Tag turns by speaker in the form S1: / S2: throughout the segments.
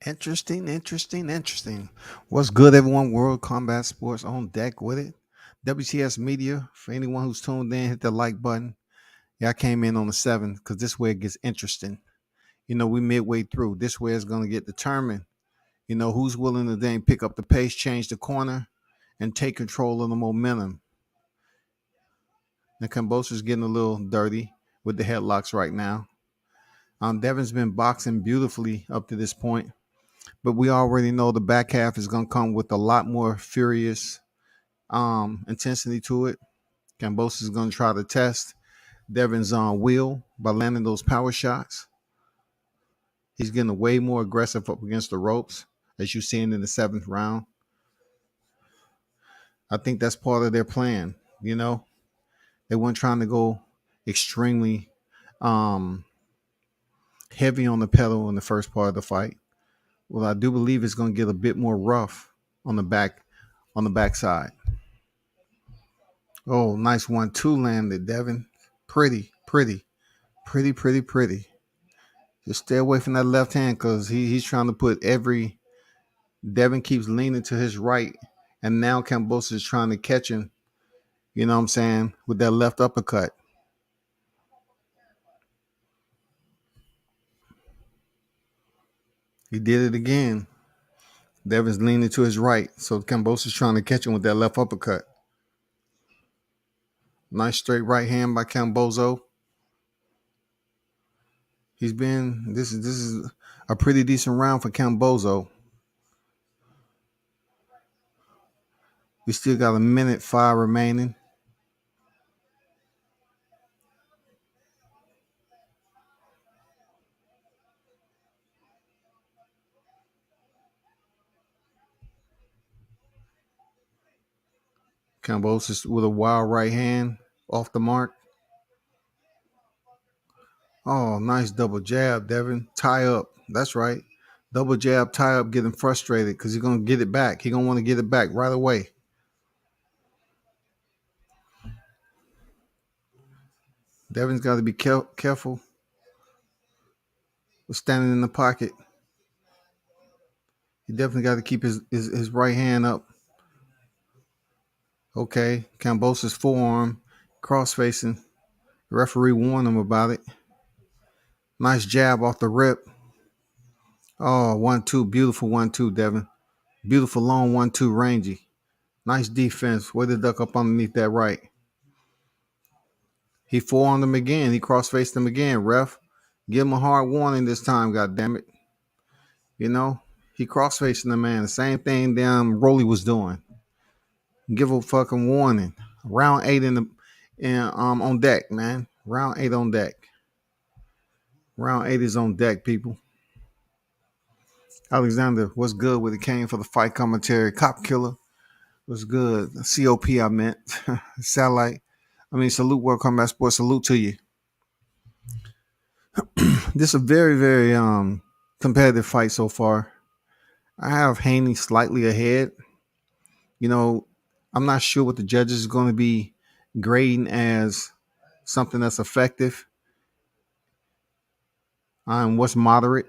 S1: Interesting, interesting, interesting. What's good, everyone? World Combat Sports on deck with it. WTS Media, for anyone who's tuned in, hit the like button. Yeah, I came in on the 7th because this way it gets interesting. We midway through. This way it's going to get determined. Who's willing to then pick up the pace, change the corner, and take control of the momentum. And Kambosos getting a little dirty with the headlocks right now. Devin's been boxing beautifully up to this point. But we already know the back half is going to come with a lot more furious intensity to it. Kambosos is going to try to test Devin's will by landing those power shots. He's getting way more aggressive up against the ropes, as you've seen in the 7th round. I think that's part of their plan. They weren't trying to go extremely heavy on the pedal in the first part of the fight. Well, I do believe it's going to get a bit more rough on the backside. Oh, nice 1-2 landed, Devin. Pretty, pretty, pretty, pretty, pretty. Just stay away from that left hand because he's trying to put every. Devin keeps leaning to his right, and now Kambosos is trying to catch him. You know what I'm saying? With that left uppercut. He did it again. Devin's leaning to his right, so Kambosos is trying to catch him with that left uppercut. Nice straight right hand by Kambosos. This is a pretty decent round for Kambosos. We still got a minute 5 remaining. Kambosos with a wild right hand off the mark. Oh, nice double jab, Devin. Tie up. That's right. Double jab, tie up, getting frustrated because he's going to get it back. He's going to want to get it back right away. Devin's got to be careful with standing in the pocket. He definitely got to keep his right hand up. Okay, Kambosos' forearm, cross-facing. The referee warned him about it. Nice jab off the rip. Oh, 1-2. Beautiful 1-2, Devin. Beautiful long 1-2, rangy. Nice defense. Way to duck up underneath that right. He forearmed him again. He cross-faced him again, ref. Give him a hard warning this time, goddammit. He cross-facing the man. The same thing damn Rolly was doing. Give a fucking warning. Round 8 on deck, man. Round 8 on deck. Round 8 is on deck, people. Alexander, what's good with it? Came for the fight commentary. Cop Killer, what's good? COP, I meant. Satellite. Salute World Combat Sports. Salute to you. This is a very, very competitive fight so far. I have Haney slightly ahead. I'm not sure what the judges are going to be grading as something that's effective. What's moderate.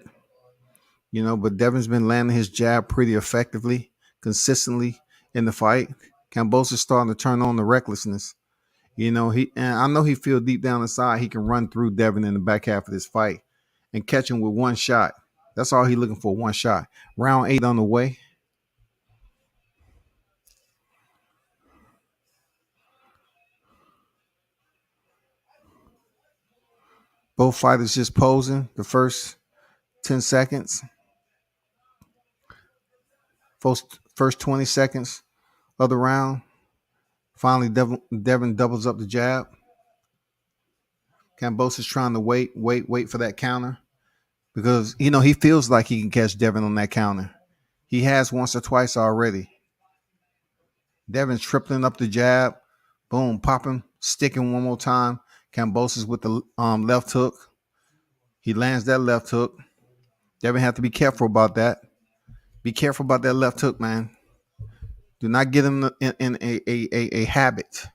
S1: But Devin's been landing his jab pretty effectively, consistently in the fight. Kambosos is starting to turn on the recklessness. And I know he feels deep down inside he can run through Devin in the back half of this fight and catch him with one shot. That's all he's looking for, one shot. Round 8 on the way. Both fighters just posing the first 10 seconds. First 20 seconds of the round. Finally, Devin doubles up the jab. Kambosos is trying to wait for that counter because, he feels like he can catch Devin on that counter. He has once or twice already. Devin's tripling up the jab. Boom, popping, sticking one more time. Kambosos with the left hook. He lands that left hook. Devin have to be careful about that. Be careful about that left hook, man. Do not get him in a habit.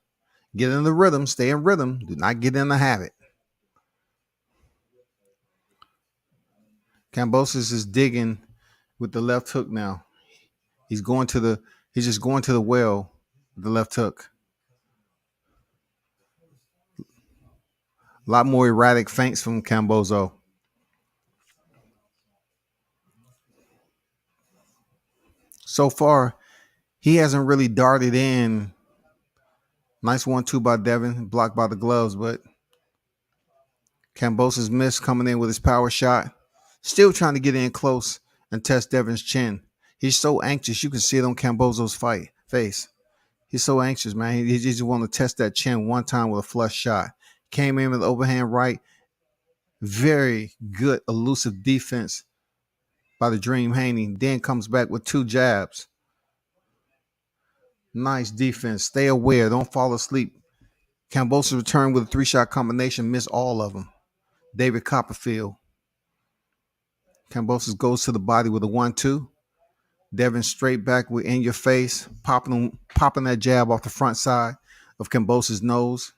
S1: Get in the rhythm. Stay in rhythm. Do not get in the habit. Kambosos is digging with the left hook now. He's going to the he's just going to the well with the left hook. A lot more erratic feints from Kamboso. So far, he hasn't really darted in. Nice 1-2 by Devin, blocked by the gloves, but Kambosos missed coming in with his power shot. Still trying to get in close and test Devin's chin. He's so anxious. You can see it on Kambosos' face. He's so anxious, man. He just want to test that chin one time with a flush shot. Came in with overhand right. Very good elusive defense by the Dream Haney. Then comes back with 2 jabs. Nice defense. Stay aware. Don't fall asleep. Kambosos returned with a 3-shot combination. Missed all of them. David Copperfield. Kambosos goes to the body with a 1-2. Devin straight back with in your face, popping that jab off the front side of Kambosos' nose.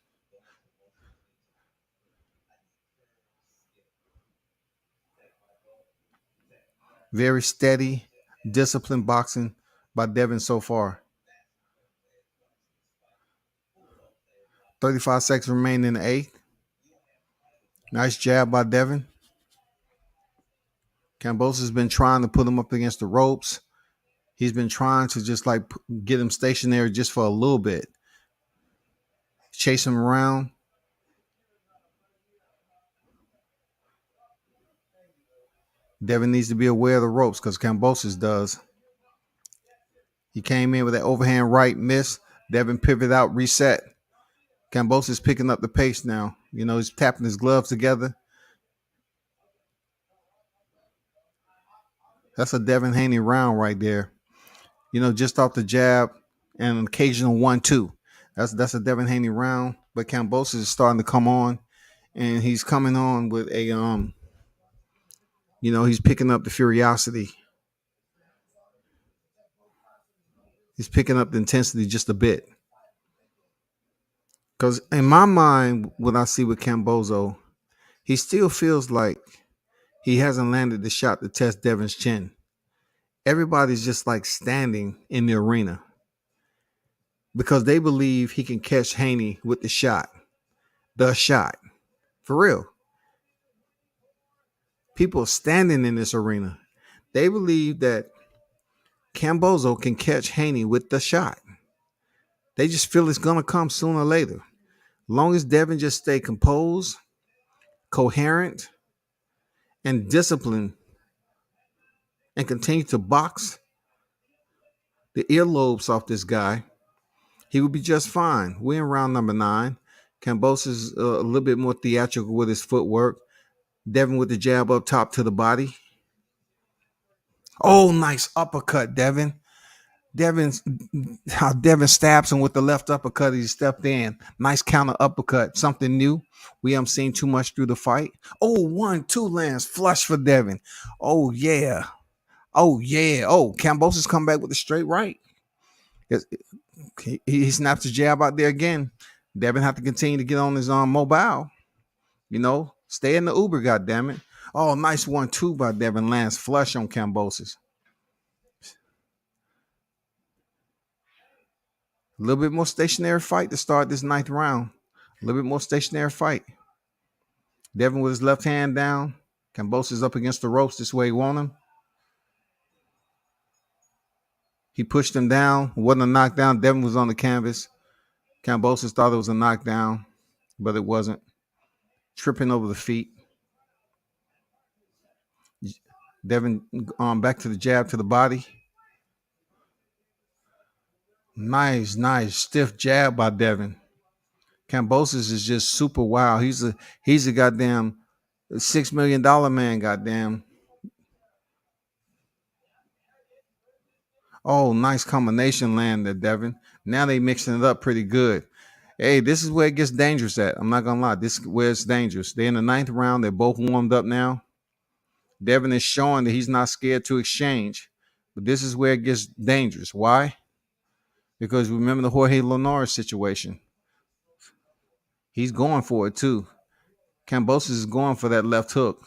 S1: Very steady, disciplined boxing by Devin so far. 35 seconds remaining in the 8th. Nice jab by Devin. Kambosos has been trying to put him up against the ropes. He's been trying to just like get him stationary just for a little bit. Chase him around. Devin needs to be aware of the ropes because Kambosos does. He came in with that overhand right, miss. Devin pivot out, reset. Kambosos picking up the pace now. You know, he's tapping his gloves together. That's a Devin Haney round right there. You know, just off the jab and an occasional 1-2. That's a Devin Haney round. But Kambosos is starting to come on, and he's coming on with a he's picking up the furiosity. He's picking up the intensity just a bit. Because in my mind, what I see with Kambosos, he still feels like he hasn't landed the shot to test Devin's chin. Everybody's just like standing in the arena because they believe he can catch Haney with the shot. The shot. For real. People standing in this arena. They believe that Kambosos can catch Haney with the shot. They just feel it's going to come sooner or later. Long as Devin just stay composed, coherent, and disciplined, and continue to box the earlobes off this guy, he would be just fine. We're in round number 9. Kambosos is a little bit more theatrical with his footwork. Devin with the jab up top to the body. Oh, nice uppercut, Devin. How Devin stabs him with the left uppercut. He stepped in. Nice counter uppercut. Something new. We haven't seen too much through the fight. Oh, 1-2 lands. Flush for Devin. Oh, yeah. Oh, yeah. Oh, Kambosos come back with a straight right. He snaps the jab out there again. Devin have to continue to get on his mobile. You know, stay in the Uber, goddammit. Oh, nice 1-2 by Devin. Lands flush on Kambosos. A little bit more stationary fight to start this 9th round. A little bit more stationary fight. Devin with his left hand down. Kambosos up against the ropes this way he want him. He pushed him down. Wasn't a knockdown. Devin was on the canvas. Kambosos thought it was a knockdown, but it wasn't. Tripping over the feet. Devin back to the jab to the body. Nice, stiff jab by Devin. Kambosos is just super wild. He's a goddamn $6 million man, goddamn. Oh, nice combination land there, Devin. Now they mixing it up pretty good. Hey, this is where it gets dangerous at. I'm not gonna lie. This is where it's dangerous. They're in the 9th round. They're both warmed up now. Devin is showing that he's not scared to exchange. But this is where it gets dangerous. Why? Because remember the Jorge Linares situation. He's going for it too. Kambosos is going for that left hook.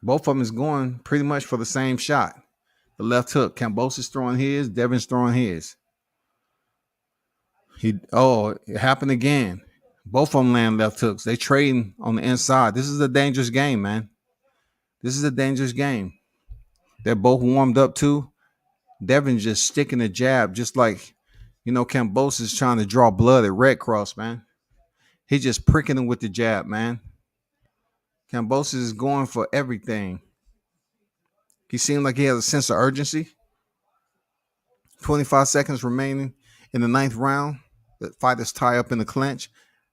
S1: Both of them is going pretty much for the same shot. The left hook. Kambosos throwing his. Devin's throwing his. It happened again. Both of them land left hooks. They trading on the inside. This is a dangerous game, man. This is a dangerous game. They're both warmed up too. Devin just sticking a jab, just like Kambosos is trying to draw blood at Red Cross, man. He just pricking him with the jab, man. Kambosos is going for everything. He seemed like he has a sense of urgency. 25 seconds remaining in the ninth round. The fighters tie up in the clinch.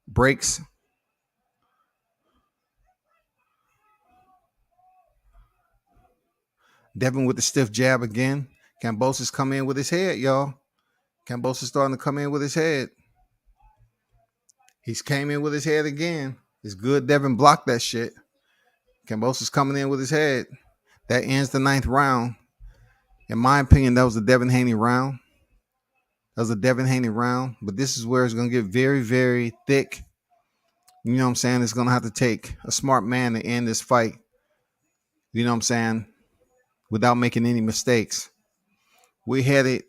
S1: Breaks. Devin with the stiff jab again. Kambosos come in with his head, y'all. Kambosos starting to come in with his head. He's came in with his head again. It's good Devin blocked that shit. Kambosos coming in with his head. That ends the ninth round. In my opinion, that was a Devin Haney round. But this is where it's going to get very, very thick. You know what I'm saying? It's going to have to take a smart man to end this fight. You know what I'm saying? Without making any mistakes. We're headed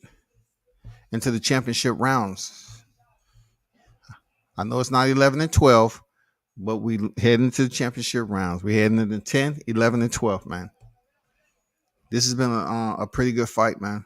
S1: into the championship rounds. I know it's not 11 and 12, but we heading into the championship rounds. We're heading into 10, 11, and 12, man. This has been a pretty good fight, man.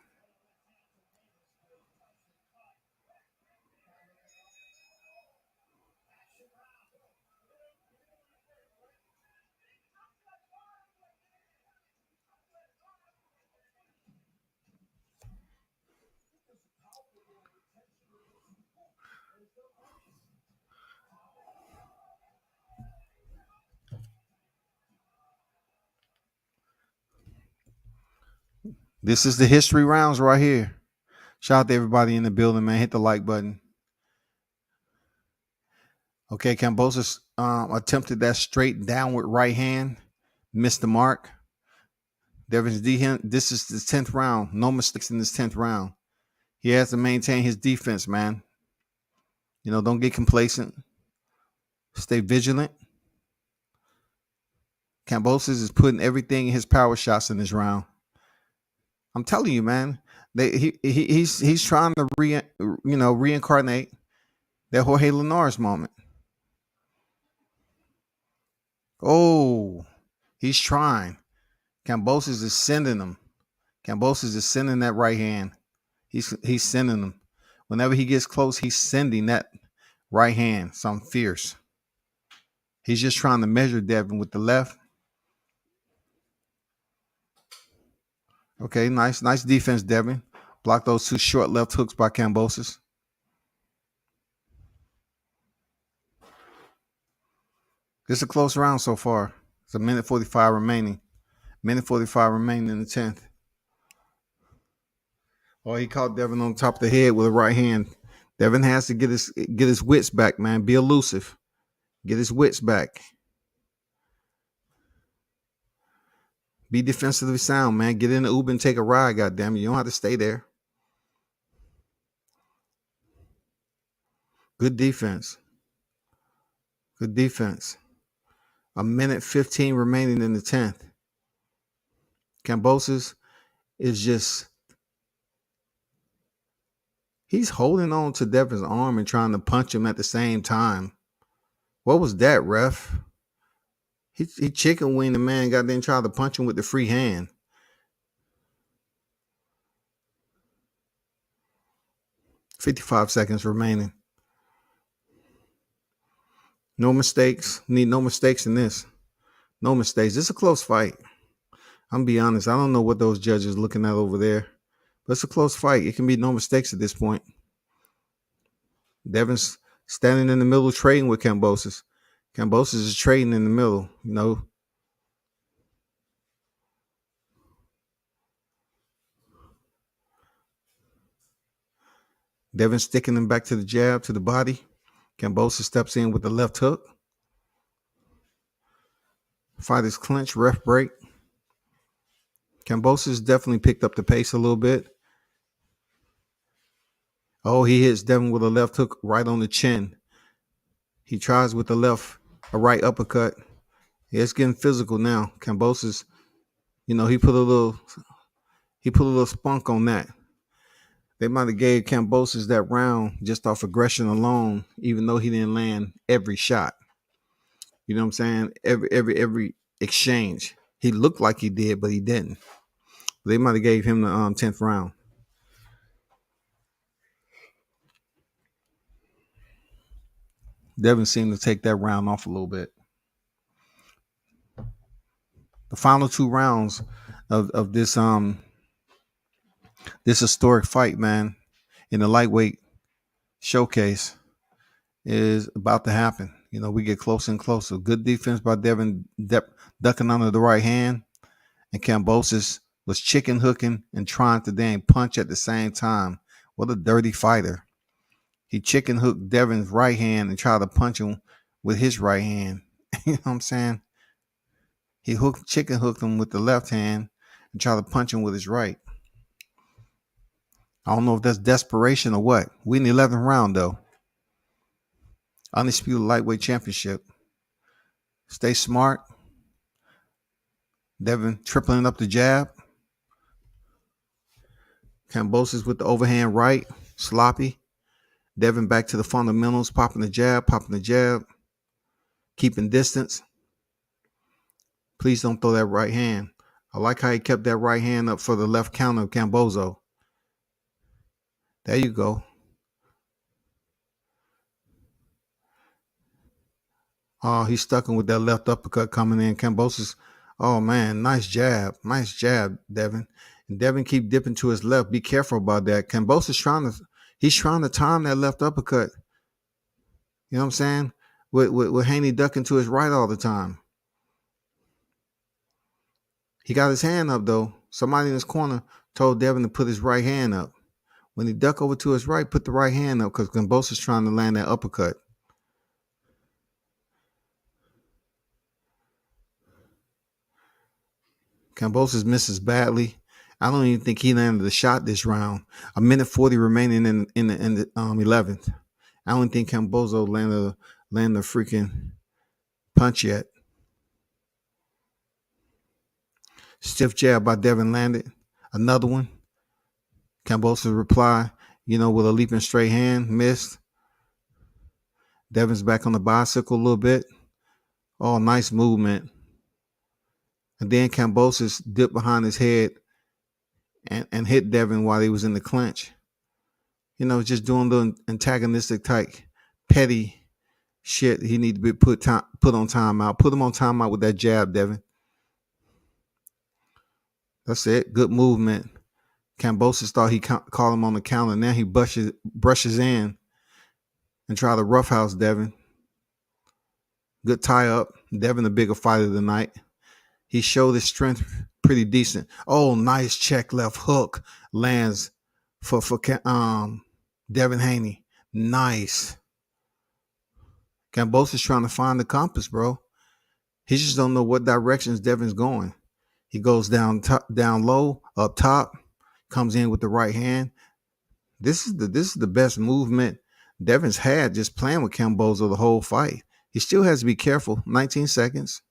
S1: This is the history rounds right here. Shout out to everybody in the building, man. Hit the like button. Okay, Kambosos attempted that straight downward right hand. Missed the mark. Devin's this is the 10th round. No mistakes in this 10th round. He has to maintain his defense, man. Don't get complacent. Stay vigilant. Kambosos is putting everything in his power shots in this round. I'm telling you, man. He's trying to reincarnate that Jorge Linares moment. Oh, he's trying. Kambosos is sending him. Kambosos is sending that right hand. He's sending them. Whenever he gets close, he's sending that right hand. Something fierce. He's just trying to measure Devin with the left. Okay, nice defense, Devin. Block those two short left hooks by Kambosos. This is a close round so far. It's a minute 45 remaining. Minute 45 remaining in the 10th. Oh, he caught Devin on top of the head with a right hand. Devin has to get his wits back, man. Be elusive. Get his wits back. Be defensively sound, man. Get in the Uber and take a ride, goddammit. You don't have to stay there. Good defense. Good defense. A minute 15 remaining in the 10th. Kambosos is just... He's holding on to Devin's arm and trying to punch him at the same time. What was that, ref? He chicken winged the man, got then tried to punch him with the free hand. $55 seconds remaining. No mistakes. Need no mistakes in this. No mistakes. This is a close fight. I'm gonna be honest. I don't know what those judges are looking at over there. But it's a close fight. It can be no mistakes at this point. Devin's standing in the middle trading with Kambosos. Kambosos is trading in the middle, Devin sticking him back to the jab, to the body. Kambosos steps in with the left hook. Fighters clinch, ref break. Kambosos definitely picked up the pace a little bit. Oh, he hits Devin with a left hook right on the chin. He tries with the left, a right uppercut. Yeah, it's getting physical now. Kambosos, he put a little spunk on that. They might have gave Kambosos that round just off aggression alone, even though he didn't land every shot. You know what I'm saying? Every exchange. He looked like he did, but he didn't. They might have gave him the 10th round. Devin seemed to take that round off a little bit. The final two rounds of this historic fight, man, in the lightweight showcase is about to happen. We get closer and closer. Good defense by Devin ducking under the right hand, and Kambosos was chicken hooking and trying to dang punch at the same time. What a dirty fighter. He chicken hooked Devin's right hand and tried to punch him with his right hand. You know what I'm saying? He chicken hooked him with the left hand and tried to punch him with his right. I don't know if that's desperation or what. We in the 11th round though. Undisputed lightweight championship. Stay smart. Devin tripling up the jab. Kambosos with the overhand right. Sloppy. Devin back to the fundamentals. Popping the jab. Keeping distance. Please don't throw that right hand. I like how he kept that right hand up for the left counter of Kambosos. There you go. Oh, he's stuck with that left uppercut coming in. Kambosos. Oh man, nice jab, Devin. And Devin keep dipping to his left. Be careful about that. Kambosos he's trying to time that left uppercut. You know what I'm saying? With Haney ducking to his right all the time. He got his hand up though. Somebody in his corner told Devin to put his right hand up. When he duck over to his right, put the right hand up because Kambosos trying to land that uppercut. Kambosos misses badly. I don't even think he landed a shot this round. A minute 40 remaining in the 11th. I don't think Kambosos landed a freaking punch yet. Stiff jab by Devin landed. Another one. Kambosos reply, with a leaping straight hand, missed. Devin's back on the bicycle a little bit. Oh, nice movement. And then Kambosos dipped behind his head and hit Devin while he was in the clinch. Just doing the antagonistic type, petty shit. He need to be put on timeout. Put him on timeout with that jab, Devin. That's it. Good movement. Kambosos thought he called him on the counter. Now he brushes in and try to roughhouse Devin. Good tie up. Devin, the bigger fighter tonight. He showed his strength pretty decent. Oh, nice check left hook lands for Devin Haney. Nice. Kambosos trying to find the compass, bro. He just don't know what directions Devin's going. He goes down low, up top, comes in with the right hand. This is the best movement Devin's had just playing with Kambosos the whole fight. He still has to be careful. 19 seconds.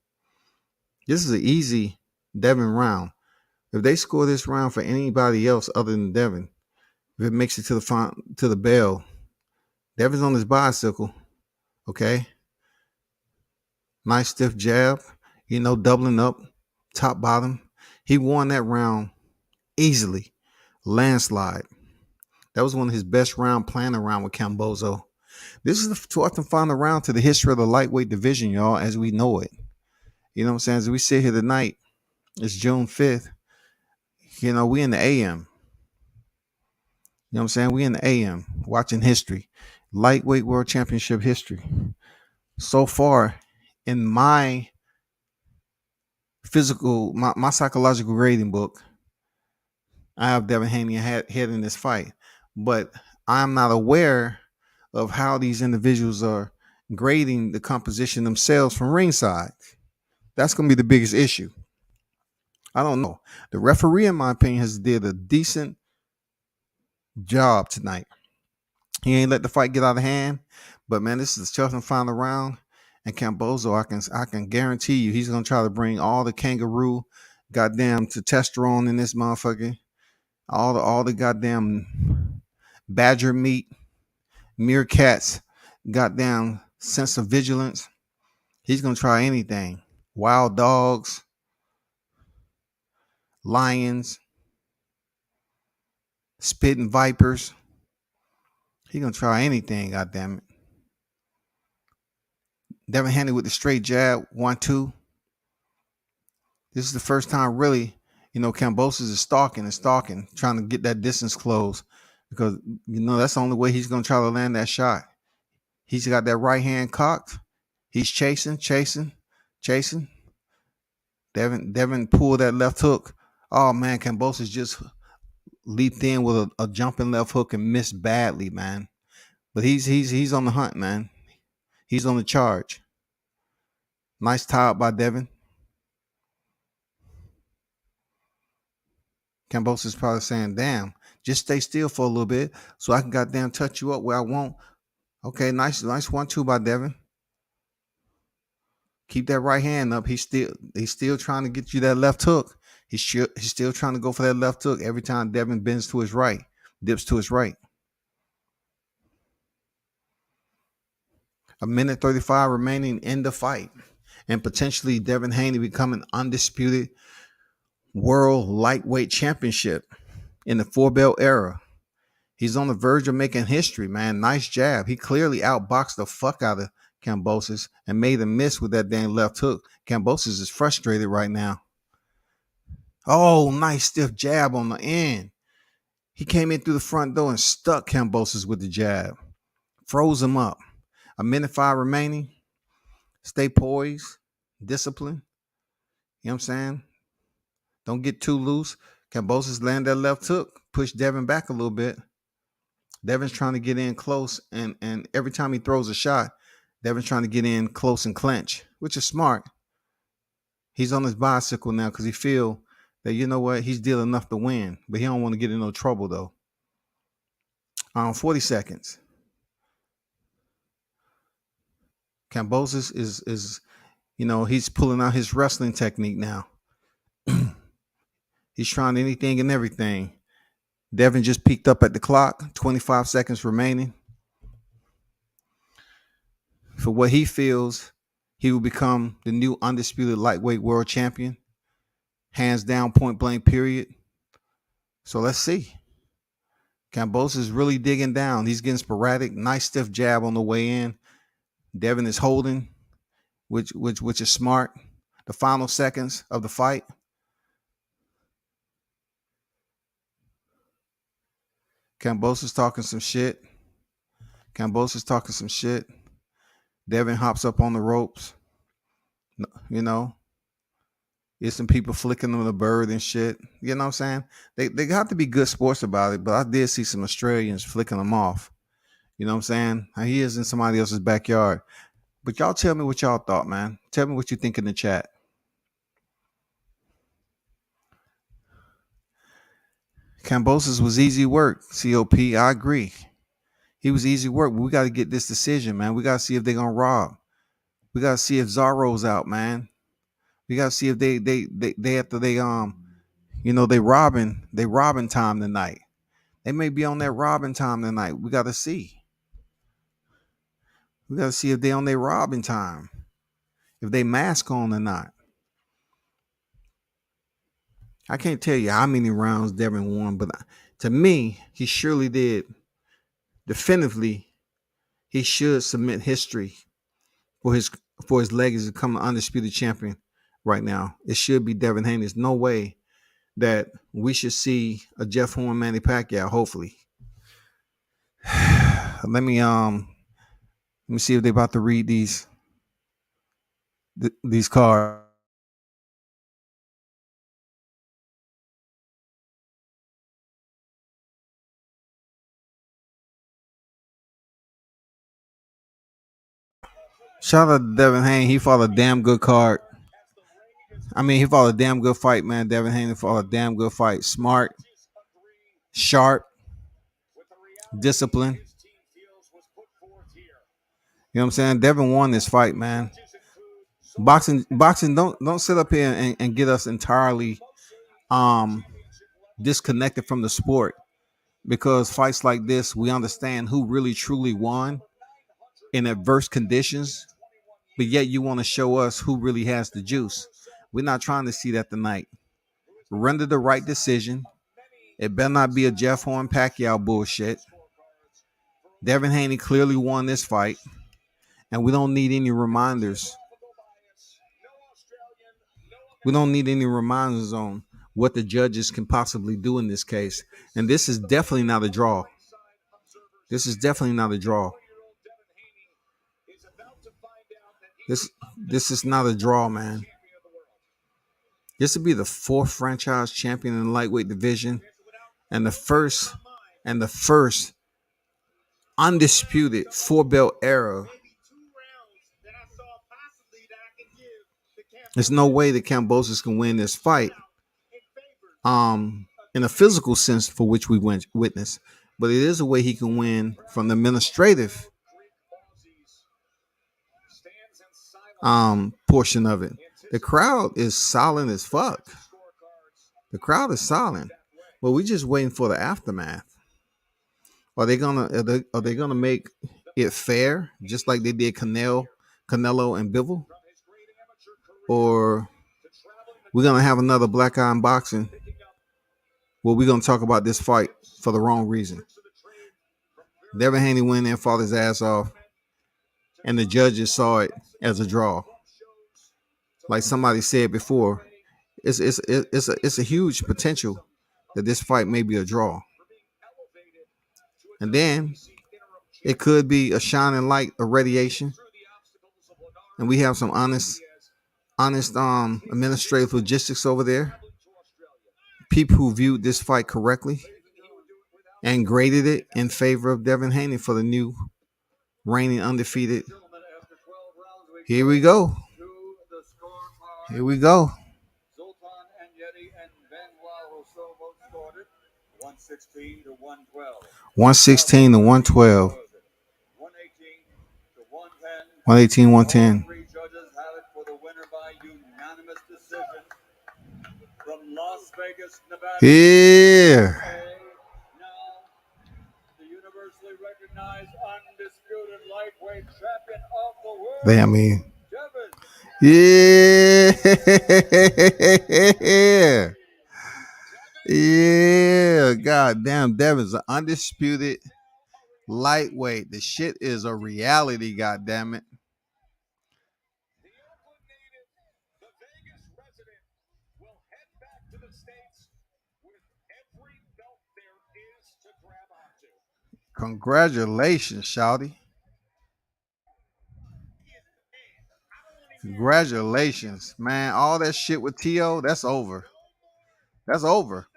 S1: This is an easy Devin round. If they score this round for anybody else other than Devin, if it makes it to the bell, Devin's on his bicycle. Okay. Nice stiff jab. Doubling up, top bottom. He won that round easily. Landslide. That was one of his best round playing around with Kambosos. This is the 4th and final round to the history of the lightweight division, y'all, as we know it. You know what I'm saying? As we sit here tonight, it's June 5th. We in the AM. You know what I'm saying? We in the AM watching history. Lightweight world championship history. So far, in my my psychological grading book, I have Devin Haney ahead in this fight. But I'm not aware of how these individuals are grading the composition themselves from ringside. That's going to be the biggest issue. I don't know. The referee, in my opinion, has did a decent job tonight. He ain't let the fight get out of hand. But, man, this is the 12th and final round. And Camboso, I can guarantee you, he's gonna try to bring all the kangaroo, goddamn testosterone in this motherfucker, all the goddamn badger meat, meerkats, goddamn sense of vigilance. He's gonna try anything. Wild dogs, lions, spitting vipers. He's gonna try anything. Goddamn it. Devin Haney with the straight jab, 1-2. This is the first time really, Kambosos is stalking and stalking, trying to get that distance closed because that's the only way he's gonna try to land that shot. He's got that right hand cocked. He's chasing. Devin pulled that left hook. Oh man, Kambosos just leaped in with a jumping left hook and missed badly, man. But he's on the hunt, man. He's on the charge. Nice tie up by Devin. Kambosos is probably saying, damn, just stay still for a little bit so I can goddamn touch you up where I want. Okay, nice 1-2 by Devin. Keep that right hand up. He's still trying to get you that left hook. He's still trying to go for that left hook every time Devin bends to his right, dips to his right. A minute 35 remaining in the fight. And potentially Devin Haney becoming undisputed world lightweight championship in the 4-belt era. He's on the verge of making history, man. Nice jab. He clearly outboxed the fuck out of Kambosos and made him miss with that damn left hook. Kambosos is frustrated right now. Oh, nice stiff jab on the end. He came in through the front door and stuck Kambosos with the jab. Froze him up. A minute 5 remaining. Stay poised. Discipline. You know what I'm saying? Don't get too loose. Kambosos land that left hook. Push Devin back a little bit. Devin's trying to get in close. And every time he throws a shot, Devin's trying to get in close and clinch, which is smart. He's on his bicycle now because he feel that, you know what, he's dealing enough to win. But he don't want to get in no trouble, though. 40 seconds. Kambosos is he's pulling out his wrestling technique now. He's trying anything and everything. Devin just peeked up at the clock. 25 seconds remaining. For what he feels, he will become the new undisputed lightweight world champion. Hands down, point blank, period. So let's see. Kambosos is really digging down. He's getting sporadic. Nice stiff jab on the way in. Devin is holding, which is smart. The final seconds of the fight. Kambosos talking some shit. Devin hops up on the ropes. There's some people flicking them the bird and shit. You know what I'm saying? They have to be good sports about it, but I did see some Australians flicking them off. You know what I'm saying? He is in somebody else's backyard. But y'all tell me what y'all thought, man. Tell me what you think in the chat. Kambosos was easy work, COP. I agree. He was easy work. We got to get this decision, man. We got to see if they're going to rob. We got to see if Zorro's out, man. We got to see if they after they robbing time tonight. They may be on that robbing time tonight. We got to see. We got to see if they on their robbing time. If they mask on or not. I can't tell you how many rounds Devin won, but to me, he surely did. Definitively, he should submit history for his legacy to become an undisputed champion right now. It should be Devin Haney. There's no way that we should see a Jeff Horn, Manny Pacquiao, hopefully. Let me see if they're about to read these cards. Shout out to Devin Haney. He fought a damn good card. He fought a damn good fight, man. Devin Haney fought a damn good fight. Smart, sharp, disciplined. You know what I'm saying? Devin won this fight, man. Boxing don't sit up here and get us entirely um disconnected from the sport, because fights like this, we understand who really truly won in adverse conditions, but yet you want to show us who really has the juice. We're not trying to see that tonight. Render the right decision. It better not be a Jeff Horn Pacquiao bullshit. Devin Haney clearly won this fight, and we don't need any reminders. We don't need any reminders on what the judges can possibly do in this case. And this is definitely not a draw. This is definitely not a draw. This is not a draw, man. This would be the fourth franchise champion in the lightweight division, and the first undisputed four belt era. There's no way that Kambosos can win this fight. In a physical sense, for which we witness, but it is a way he can win from the administrative portion of it. The crowd is silent as fuck. The crowd is silent, but we just waiting for the aftermath. Are they gonna make it fair, just like they did Canelo and Bivol, or we're gonna have another black eye in boxing where we're gonna talk about this fight for the wrong reason? Devin Haney went in there and fought his ass off, and the judges saw it as a draw. Like somebody said before, it's a huge potential that this fight may be a draw, and then it could be a shining light, a radiation, and we have some honest administrative logistics over there. People who viewed this fight correctly and graded it in favor of Devin Haney for the new reigning undefeated. Here we go. Here we go. 116 to 112. 118, 110. Yeah. Damn me. Yeah. Yeah. God damn, Devin's an undisputed lightweight. The shit is a reality, god damn it. Congratulations, Shouty. Congratulations, man. All that shit with T.O., that's over. That's over.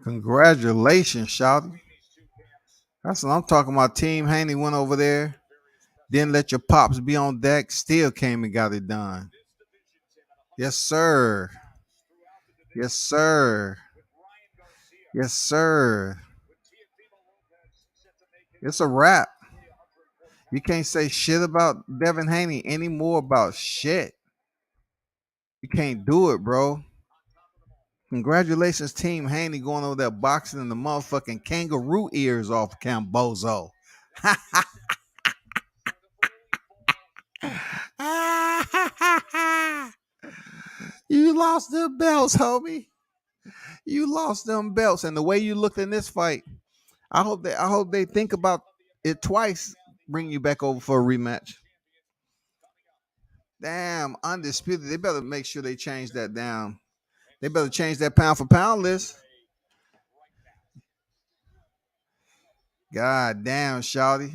S1: Congratulations, Shouty. That's what I'm talking about. Team Haney went over there, didn't let your pops be on deck, still came and got it done. Yes, sir. Yes, sir. Yes, sir. It's a wrap. You can't say shit about Devin Haney anymore about shit. You can't do it, bro. Congratulations, Team Haney, going over there boxing the motherfucking kangaroo ears off Kamboso. You lost them belts, homie. You lost them belts, and the way you looked in this fight, I hope they think about it twice. Bring you back over for a rematch. Damn, undisputed. They better make sure they change that down. They better change that pound for pound list. God damn, Shawty.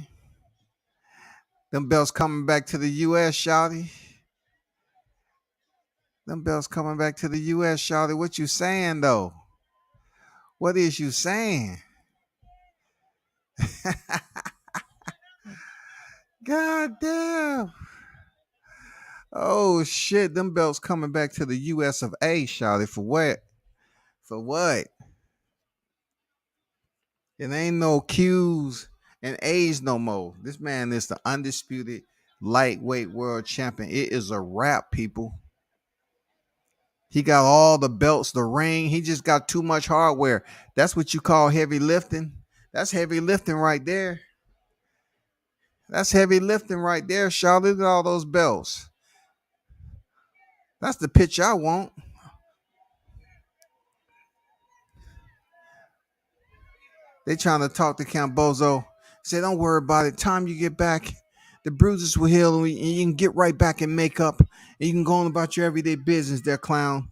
S1: Them belts coming back to the U.S., Shawty. Them belts coming back to the U.S., Shawty. What you saying, though? What is you saying? God damn. Oh shit, them belts coming back to the US of A, shouted for what? For what? It ain't no Q's and A's no more. This man is the undisputed lightweight world champion. It is a wrap, people. He got all the belts, the ring. He just got too much hardware. That's what you call heavy lifting. That's heavy lifting right there. That's heavy lifting right there, Shaw. Look at all those belts. That's the pitch I want. They trying to talk to Camboso. Say, don't worry about it. Time you get back, the bruises will heal, and you can get right back and make up, and you can go on about your everyday business there, clown.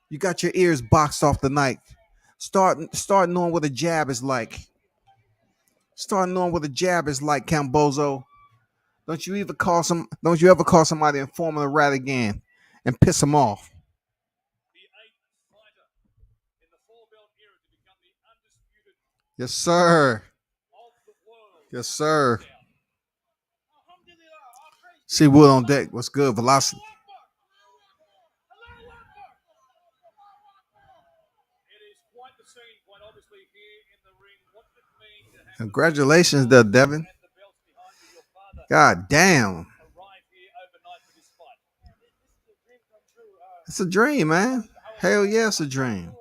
S1: You got your ears boxed off tonight. Start knowing what a jab is like. Start knowing what a jab is like, Camboso. Don't you ever call somebody a former rat again and piss them off. Yes, sir. Yes, sir. See Wood on deck. What's good? Velocity. Congratulations, there, Devin. God damn. It's a dream, man. Hell yeah, it's a dream.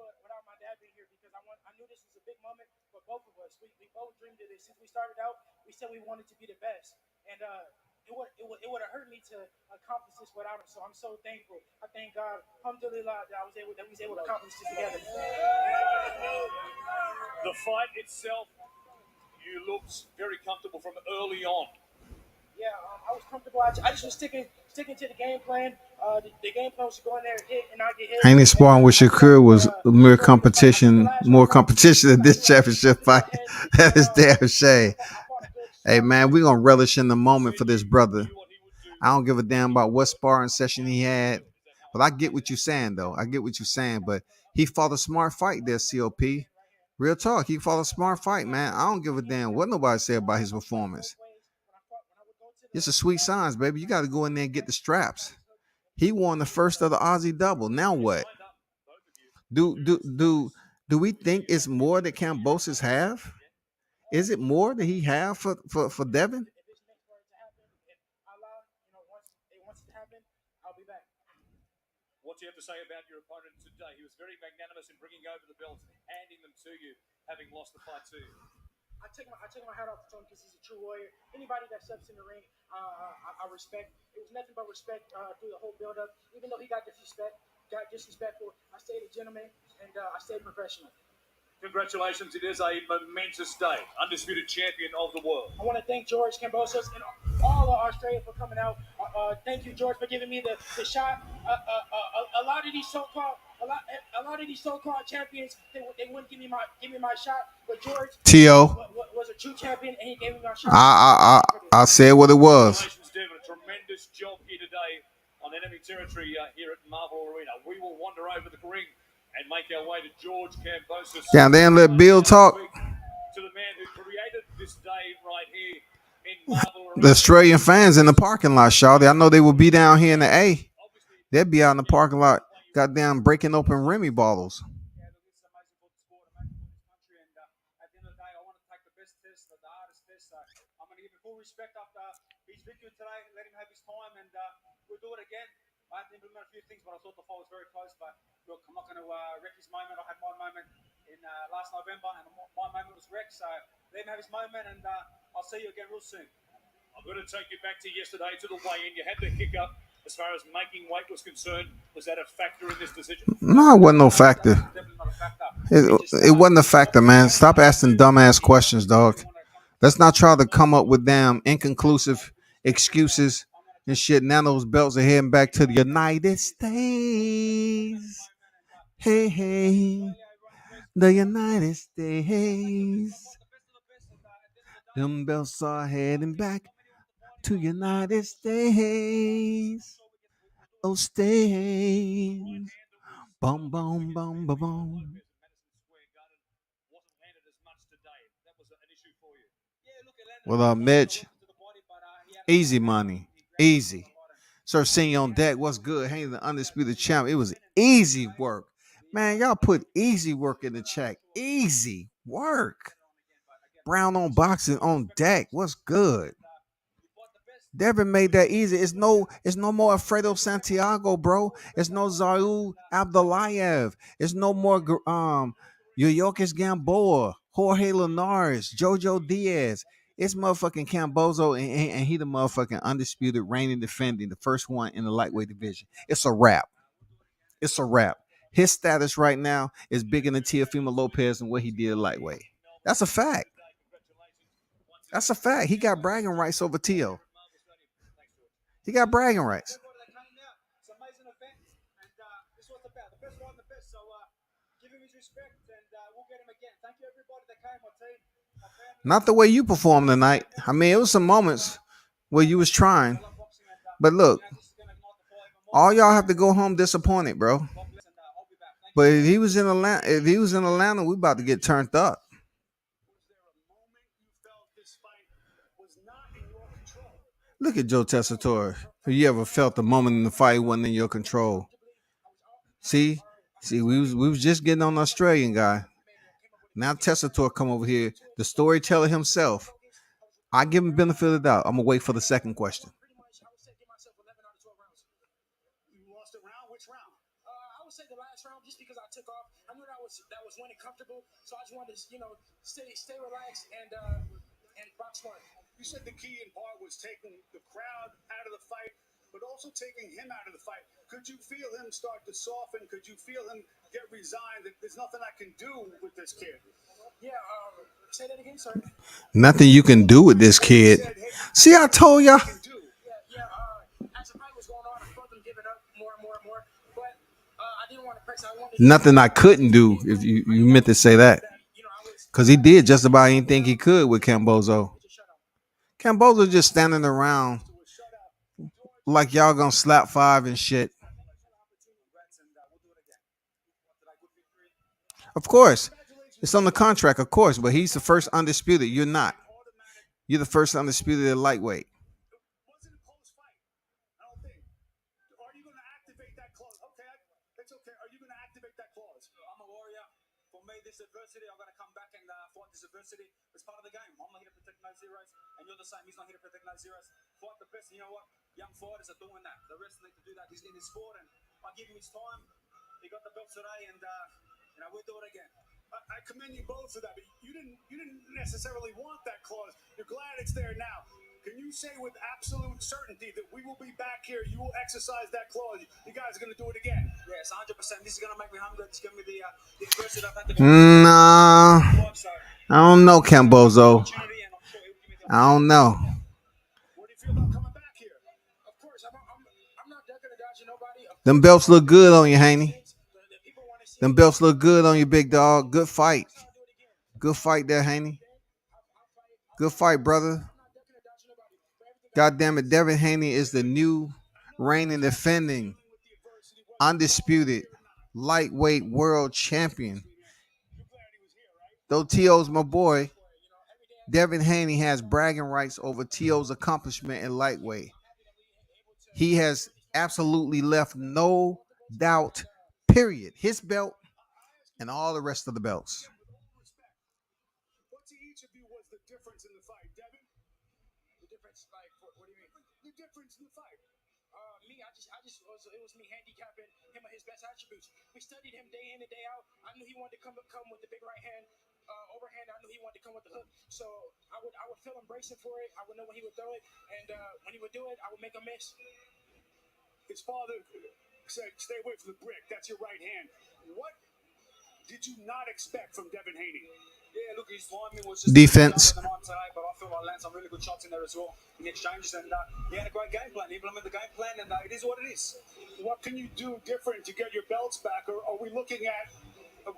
S2: The fight itself, you looked very comfortable from early on. Yeah, I was comfortable. I just was sticking to the game plan. The game plan was to go in there and hit and not get hit.
S1: Haney sparring with Shakur was more competition than this championship fight. That is damn shame. Hey man, we're gonna relish in the moment for this brother. I don't give a damn about what sparring session he had. But I get what you're saying, though. I get what you're saying. But he fought a smart fight there, COP. Real talk. He fought a smart fight, man. I don't give a damn what nobody said about his performance. It's a sweet signs, baby. You got to go in there and get the straps. He won the first of the Aussie double. Now what? Do we think it's more that Kambosos have? Is it more that he have for Devin?
S2: What do you have to say about your opponent today? He was very magnanimous in bringing over the belts, handing them to you, having lost the fight to you. I take my hat off to him because he's a true warrior. Anybody that steps in the ring, I respect. It was nothing but respect through the whole build-up. Even though he got disrespectful, I stayed a gentleman and I stayed professional. Congratulations, it is a momentous day. Undisputed champion of the world. I want to thank George Kambosos and all of Australia for coming out. Thank you, George, for giving me the shot. A lot of these so-called champions, they wouldn't give me my shot. But George
S1: T.O.
S2: was a true champion, and he gave me my shot.
S1: I said what it was.
S2: Congratulations, Devin. A tremendous job here today on enemy territory here at Marvel Arena. We will wander over the ring and make our way to George Kambosos.
S1: Yeah, they didn't let Bill talk.
S2: To the man who created this day right here in Marvel Arena.
S1: The Australian fans in the parking lot, Shawty. I know they will be down here in the A. They'll be out in the parking lot, goddamn breaking open Remy bottles.
S2: Respect after his victory today, let him have his time, and we'll do it again. I had to implement a few things, but I thought the fight was very close. But look, I'm not going to wreck his moment. I had my moment in last November, and my moment was wrecked. So let him have his moment, and I'll see you again real soon. I'm going to take you back to yesterday to the weigh-in. You had the hiccup as far as making weight was concerned. Was that a factor in this decision?
S1: No, it wasn't no factor. It wasn't a factor, man. Stop asking dumbass questions, dog. Let's not try to come up with damn inconclusive excuses and shit. Now those belts are heading back to the United States. Hey, hey, the United States. Them belts are heading back to United States. Oh, states. Boom, boom, boom, boom, boom. Well, Mitch, easy money, easy. Sir Senior on deck, what's good? Haney the undisputed champ. It was easy work. Man, y'all put easy work in the chat. Easy work. Brown on boxing on deck. What's good? Devin made that easy. It's no more Alfredo Santiago, bro. It's no Zaul Abdullayev. It's no more Yoyokis Gamboa, Jorge Linares, Jojo Diaz. It's motherfucking Cambozo, and he the motherfucking undisputed reigning defending, the first one in the lightweight division. It's a wrap. It's a wrap. His status right now is bigger than Teofimo Lopez and what he did lightweight. That's a fact. That's a fact. He got bragging rights over Teo. He got bragging rights.
S2: It's an amazing event, and this was the best. The best won the best. So give him his respect, and we'll get him again. Thank you, everybody that came. My team, my family.
S1: Not the way you performed tonight. I mean, it was some moments where you was trying. But look, all y'all have to go home disappointed, bro. But if he was in Atlanta, we about to get turned up. Look at Joe Tessitore. Have you ever felt the moment in the fight wasn't in your control? See, we was just getting on the Australian guy. Now Tessitore come over here, the storyteller himself. I give him benefit of the doubt. I'm gonna wait for the second question.
S2: Pretty much, I would say give myself 11 out of 12 rounds. You lost a round? Which round? I would say the last round, just because I took off. I knew that was winning comfortable, so I just wanted to, stay relaxed and box smart. You said the key in part was taking the crowd out of the fight, but also taking him out of the fight. Could you feel him start to soften? Could you feel him get resigned that there's nothing I can do with this kid? Yeah, say that again, sir.
S1: Nothing you can do with this kid. See, I told y'all.
S2: As the fight was going on, I felt him giving up more and more and more. But I didn't want to press.
S1: Nothing I couldn't do, if you meant to say that. Because he did just about anything he could with Camboso. Camboso just standing around like y'all gonna slap five and shit. Of course, it's on the contract, of course, but he's the first undisputed. You're not. You're the first undisputed at lightweight.
S2: Wasn't a close fight. I don't think. Are you going to activate that clause? Okay, it's okay. Are you going to activate that clause? I'm a warrior. For me, this adversity, I'm going to come back and fight this adversity. It's part of the game. I'm not here to protect no zeros, and you're the same. He's not here to protect no zeros. Fight the best. And you know what? Young fighters are doing that. The rest need to do that. He's in his sport, and I give him his time. He got the belt today, and we'll do it again. I commend you both for that, but you didn't necessarily want that clause. You're glad it's there now. Can you say with absolute certainty that we will be back here? You will exercise that clause. You guys are going to do it again. Yes, 100%. This is going to make me hungry. It's going to be the adversity I've had to go through.
S1: Nah, I don't know, Camboso. I don't know.
S2: What do you feel about coming back here? Of course, I'm not ducking or dodging nobody.
S1: Them belts look good on you, Haney. Them belts look good on you, big dog. Good fight. Good fight there, Haney. Good fight, brother. God damn it, Devin Haney is the new reigning defending undisputed lightweight world champion. Though T.O.'s my boy, Devin Haney has bragging rights over T.O.'s accomplishment in lightweight. He has absolutely left no doubt, period. His belt and all the rest of the belts.
S2: What to each of you was the difference in the fight, Devin? The difference, like, what do you mean? The difference in the fight. It was me handicapping him at his best attributes. We studied him day in and day out. I knew he wanted to come with the big right hand, overhand. I knew he wanted to come with the hook. So I would feel him bracing for it. I would know when he would throw it, and when he would do it, I would make a miss. His father said, "Stay away from the brick. That's your right hand." What did you not expect from Devin Haney? Yeah, look, his timing was just
S1: defense.
S2: Today, but I feel I landed some really good shots in there as well in the exchanges, and he had a great game plan. He implemented the game plan, and it is what it is. What can you do different to get your belts back, or are we looking at a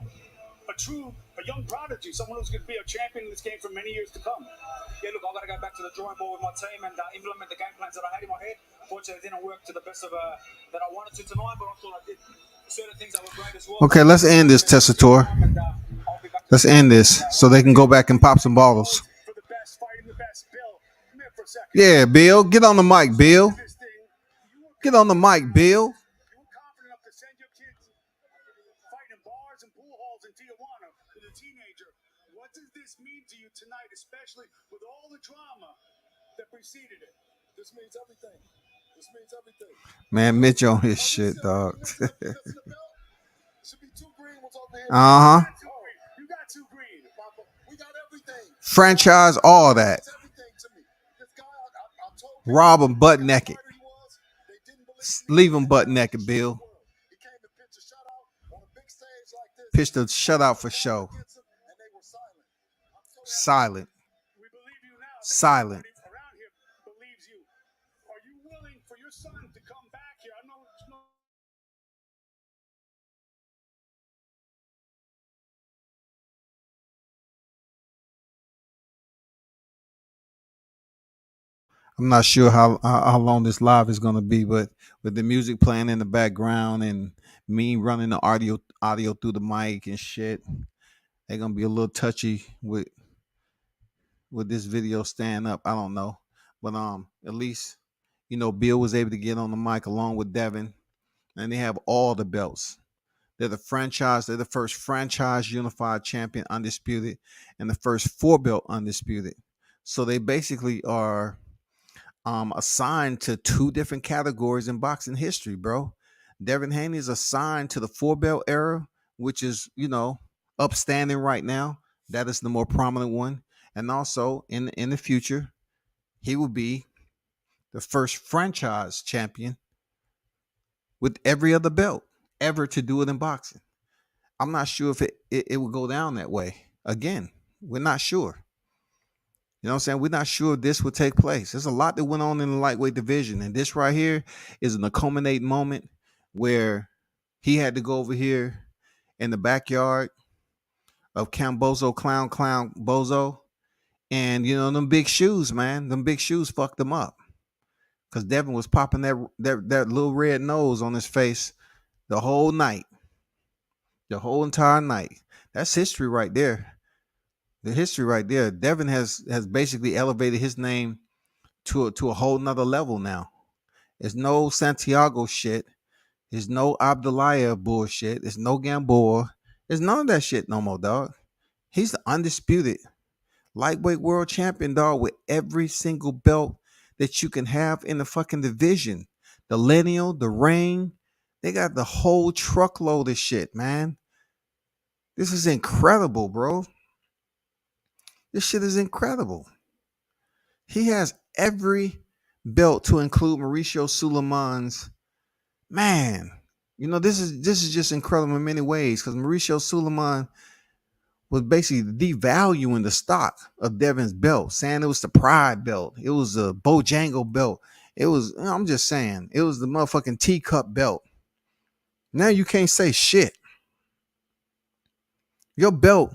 S2: young prodigy, someone who's going to be a champion in this game for many years to come? Yeah, look, I've got to go back to the drawing board with my team and implement the game plans that I had in my head. Unfortunately, it didn't work to the best of that I wanted to tonight, but I thought I did certain things that were great as well.
S1: Okay, let's end this, Tessitore. Let's end this so they can go back and pop some bottles.
S2: For the best, fighting the best,
S1: Yeah, Bill. Get on the mic, Bill. Get on the mic, Bill.
S2: You were confident enough to send your kids fighting in bars and pool halls in Tijuana as a teenager. What does this mean to you tonight, especially with all the drama that preceded it? This means everything. This means everything.
S1: Man, Mitch on his shit, dog.
S2: Should be two green ones over here.
S1: Uh huh.
S2: You got two green, Papa. We got everything.
S1: Franchise, all that.
S2: It's everything to me. This guy, I told you,
S1: Rob him butt naked.
S2: he was. They didn't believe me.
S1: Leave him butt naked, Bill.
S2: He came to pitch a shutout on a big stage like this.
S1: Pitch the shutout for show.
S2: And they were silent.
S1: Silent.
S2: We believe you now.
S1: Silent.
S2: Everybody around here believes you. Are you willing for your son to come back here? I know it's no.
S1: I'm not sure how long this live is gonna be, but with the music playing in the background and me running the audio through the mic and shit, they're gonna be a little touchy with this video staying up. I don't know, but at least Bill was able to get on the mic along with Devin, and they have all the belts. They're the franchise. They're the first franchise unified champion, undisputed, and the first four belt undisputed. So they basically are assigned to two different categories in boxing history, bro. Devin Haney is assigned to the four belt era, which is, upstanding right now. That is the more prominent one. And also in the future, he will be the first franchise champion with every other belt ever to do it in boxing. I'm not sure if it will go down that way. Again, we're not sure. You know what I'm saying? We're not sure if this will take place. There's a lot that went on in the lightweight division. And this right here is an culminating moment where he had to go over here in the backyard of Clown Bozo. And, them big shoes, man. Them big shoes fucked him up. Because Devin was popping that little red nose on his face the whole night. The whole entire night. That's history right there. The history right there. Devin has basically elevated his name to a whole nother level now. There's no Santiago shit. There's no Abdullah bullshit. There's no Gamboa. There's none of that shit no more, dog. He's the undisputed lightweight world champion, dog, with every single belt that you can have in the fucking division. The lineal, the ring. They got the whole truckload of shit, man. This is incredible, bro. This shit is incredible. He has every belt to include Mauricio Suleiman's. Man, this is just incredible in many ways because Mauricio Suleiman was basically devaluing the stock of Devin's belt, saying it was the Pride belt, it was a Bojangle belt, it was. I'm just saying, it was the motherfucking teacup belt. Now you can't say shit. Your belt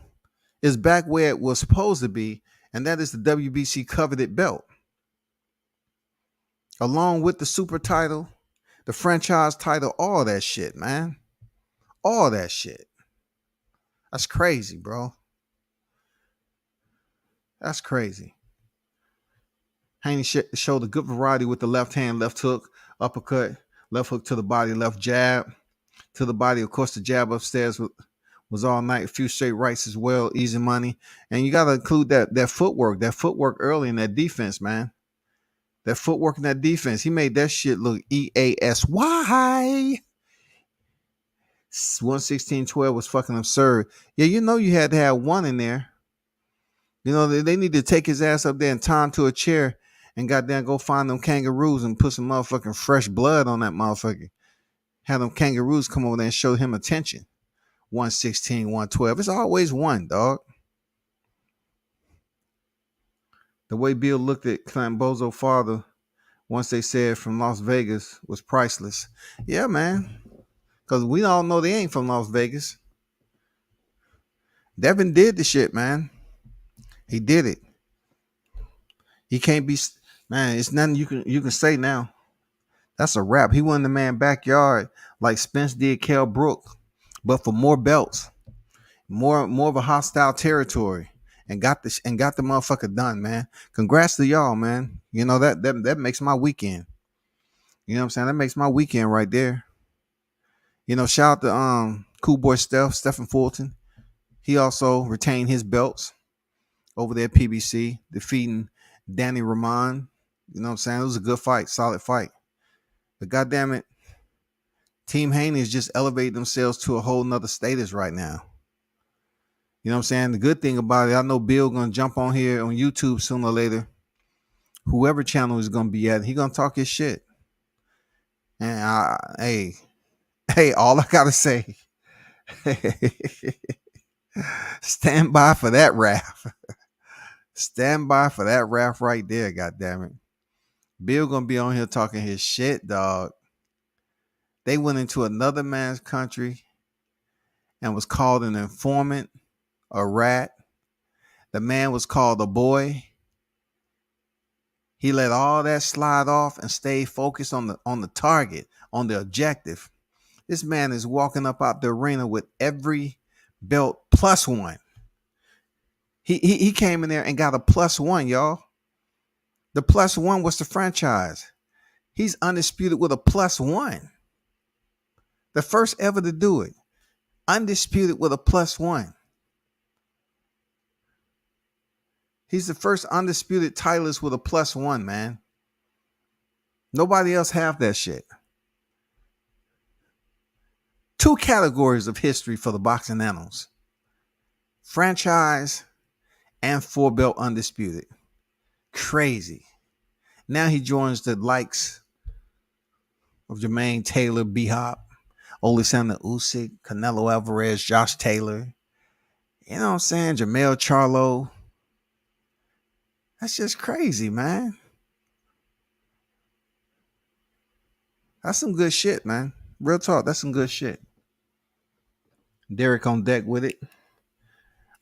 S1: is back where it was supposed to be, and that is the WBC coveted belt. Along with the super title, the franchise title, all that shit, man. All that shit. That's crazy, bro. That's crazy. Haney showed a good variety with the left hand, left hook, uppercut, left hook to the body, left jab to the body. Of course, the jab upstairs was all night. A few straight rights as well, easy money. And you got to include that footwork early in that defense, man. That footwork in that defense, he made that shit look EASY. 116-12 was fucking absurd. Yeah, you had to have one in there. They need to take his ass up there and tie him to a chair and goddamn go find them kangaroos and put some motherfucking fresh blood on that motherfucker. Have them kangaroos come over there and show him attention. 116, 112. It's always one, dog. The way Bill looked at Kamboso's father once they said from Las Vegas was priceless. Yeah, man. Because we all know they ain't from Las Vegas. Devin did the shit, man. He did it. He can't be, man. It's nothing you can say now. That's a wrap. He won in the man backyard like Spence did Kell Brook, but for more belts, more of a hostile territory, and got the motherfucker done, man. Congrats to y'all, man. You know that makes my weekend. You know what I'm saying? That makes my weekend right there. You know, shout out to Cool Boy Stephen Fulton. He also retained his belts over there at PBC, defeating Danny Ramon. You know what I'm saying? It was a good fight, solid fight. But goddamn it, Team Haney has just elevated themselves to a whole nother status right now. You know what I'm saying? The good thing about it, I know Bill gonna jump on here on YouTube sooner or later. Whoever channel is gonna be at, he gonna talk his shit. And hey, all I gotta say, stand by for that rap. Stand by for that rap right there, goddamn it. Bill gonna be on here talking his shit, dog. They went into another man's country and was called an informant, a rat. The man was called a boy. He let all that slide off and stayed focused on the target, on the objective. This man is walking up out the arena with every belt plus one. He came in there and got a plus one, y'all. The plus one was the franchise. He's undisputed with a plus one. The first ever to do it. Undisputed with a plus one. He's the first undisputed titleist with a plus one, man. Nobody else have that shit. Two categories of history for the boxing annals. Franchise and 4-belt undisputed. Crazy. Now he joins the likes of Jermaine Taylor, B-Hop, Oleksandr Usyk, Canelo Alvarez, Josh Taylor. You know what I'm saying? Jermell Charlo. That's just crazy, man. That's some good shit, man. Real talk, that's some good shit. Derek on deck with it.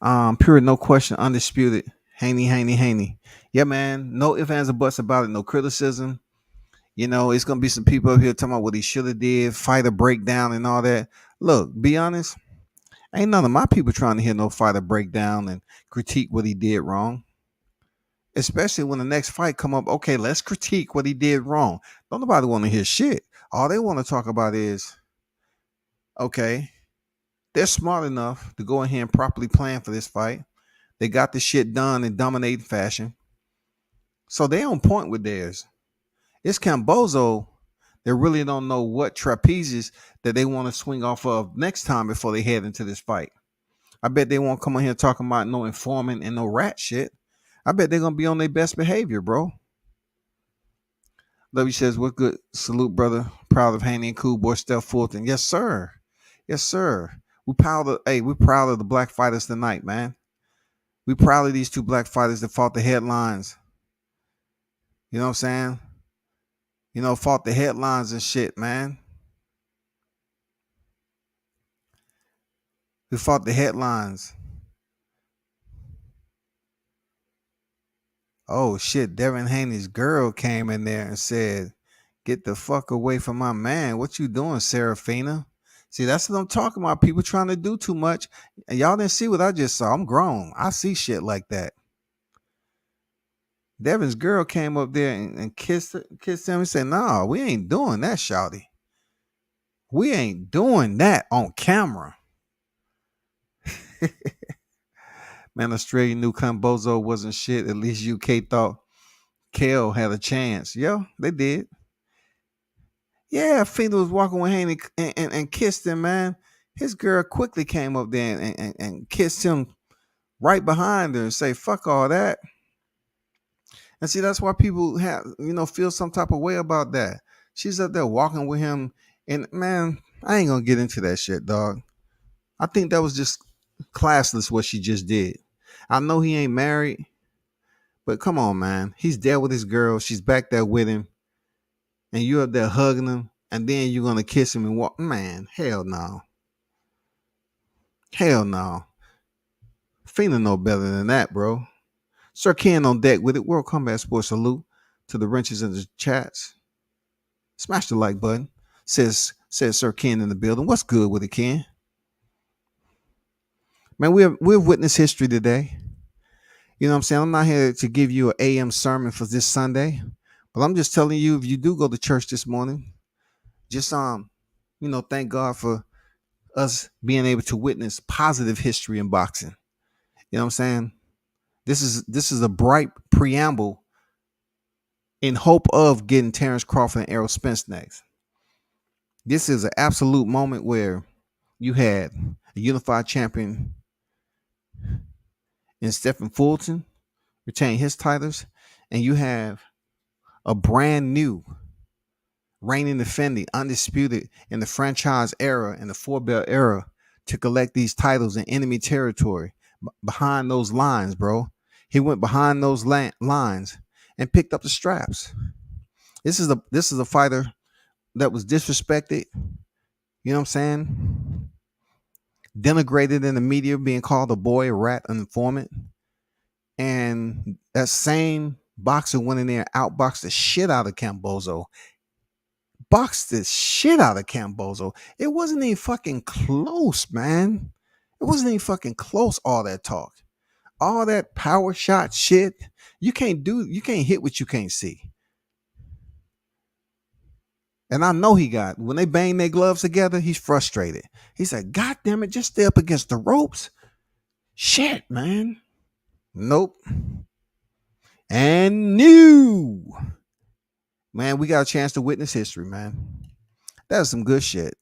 S1: Pure, no question, undisputed. Haney. Yeah, man. No ifs, ands, or buts about it. No criticism. You know, it's gonna be some people up here talking about what he should have did, fighter breakdown and all that. Look, be honest, ain't none of my people trying to hear no fighter breakdown and critique what he did wrong. Especially when the next fight come up, okay, let's critique what he did wrong. Don't nobody want to hear shit. All they want to talk about is, okay, they're smart enough to go ahead and properly plan for this fight. They got the shit done in dominating fashion. So they on point with theirs. It's Kamboso that really don't know what trapezes that they want to swing off of next time before they head into this fight. I bet they won't come on here talking about no informant and no rat shit. I bet they're going to be on their best behavior, bro. Lovey says, what good salute, brother. Proud of Haney and Cool Boy Steph Fulton. Yes, sir. Yes, sir. We're proud of the black fighters tonight, man. We proud of these two black fighters that fought the headlines. You know what I'm saying? You know, fought the headlines and shit, man. We fought the headlines. Oh shit, Devin Haney's girl came in there and said, get the fuck away from my man. What you doing, Serafina? See, that's what I'm talking about. People trying to do too much. And y'all didn't see what I just saw. I'm grown. I see shit like that. Devin's girl came up there and kissed him and said, nah, we ain't doing that, shawty. We ain't doing that on camera. Man, Australia knew Kamboso wasn't shit. At least UK thought Kale had a chance. Yo, they did. Yeah, Fina was walking with Haney and kissed him, man. His girl quickly came up there and kissed him right behind her and say, fuck all that. And see, that's why people have, feel some type of way about that. She's up there walking with him. And man, I ain't gonna get into that shit, dog. I think that was just classless what she just did. I know he ain't married, but come on, man. He's there with his girl. She's back there with him. And you're up there hugging him. And then you're gonna kiss him and walk. Man, hell no. Hell no. Fina know better than that, bro. Sir Ken on deck with it. World Combat Sports salute to the wrenches in the chats. Smash the like button. Says Sir Ken in the building. What's good with it, Ken? Man, we've witnessed history today. You know what I'm saying? I'm not here to give you an AM sermon for this Sunday, but I'm just telling you, if you do go to church this morning, just thank God for us being able to witness positive history in boxing. You know what I'm saying? This is a bright preamble in hope of getting Terrence Crawford and Errol Spence next. This is an absolute moment where you had a unified champion in Stephen Fulton retain his titles, and you have a brand new reigning defending undisputed in the franchise era and the four belt era to collect these titles in enemy territory behind those lines, bro. He went behind those lines and picked up the straps. This is a fighter that was disrespected. You know what I'm saying? Denigrated in the media, being called a boy, a rat, an informant. And that same boxer went in there and outboxed the shit out of Camboso. Boxed the shit out of Camboso. It wasn't even fucking close, man. It wasn't even fucking close, all that talk. All that power shot shit. You can't hit what you can't see. And I know when they bang their gloves together, he's frustrated. He said, God damn it, just stay up against the ropes. Shit, man. Nope. And new. Man, we got a chance to witness history, man. That's some good shit.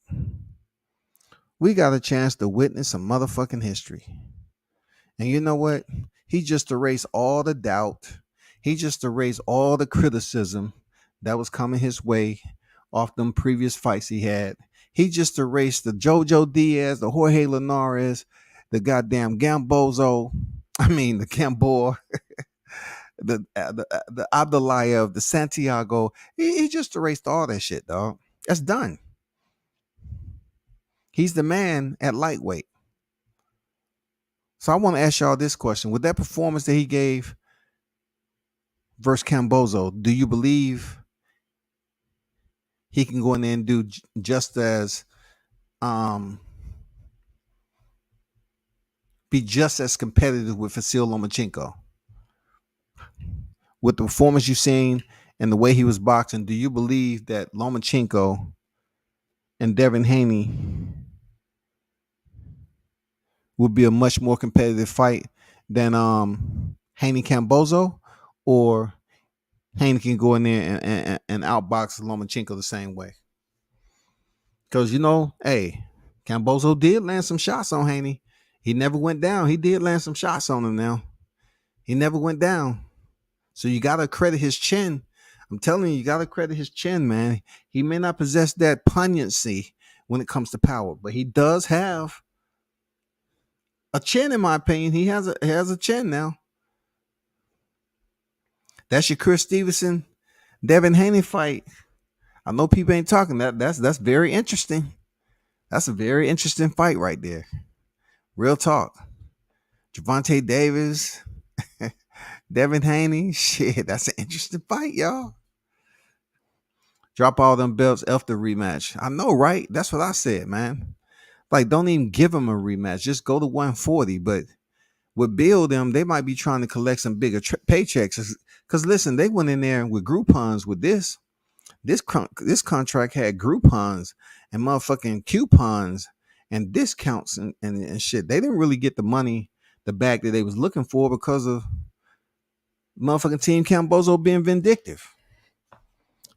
S1: We got a chance to witness some motherfucking history. And you know what? He just erased all the doubt. He just erased all the criticism that was coming his way off them previous fights he had. He just erased the Jojo Diaz, the Jorge Linares, the goddamn Gambozo. The Gamboa, the Abdulayev, the Santiago. He just erased all that shit, dog. That's done. He's the man at lightweight. So I want to ask y'all this question. With that performance that he gave versus Camboso, do you believe he can go in there and do just as be just as competitive with Vasyl Lomachenko? With the performance you've seen and the way he was boxing, do you believe that Lomachenko and Devin Haney would be a much more competitive fight than Haney Camboso, or Haney can go in there and outbox Lomachenko the same way? Because, hey, Camboso did land some shots on Haney. He never went down. He did land some shots on him now. He never went down. So you got to credit his chin. I'm telling you got to credit his chin, man. He may not possess that pungency when it comes to power, but he does have a chin, in my opinion. He has a chin now. That's your Chris Stevenson, Devin Haney fight. I know people ain't talking. That's very interesting. That's a very interesting fight right there. Real talk. Gervonta Davis, Devin Haney. Shit, that's an interesting fight, y'all. Drop all them belts after rematch. I know, right? That's what I said, man. Like, don't even give him a rematch. Just go to 140. But with Bill, they might be trying to collect some bigger paychecks. Because listen, they went in there with Groupons with this. This contract had Groupons and motherfucking coupons and discounts and shit. They didn't really get the money, the bag that they was looking for, because of motherfucking Team Camboso being vindictive.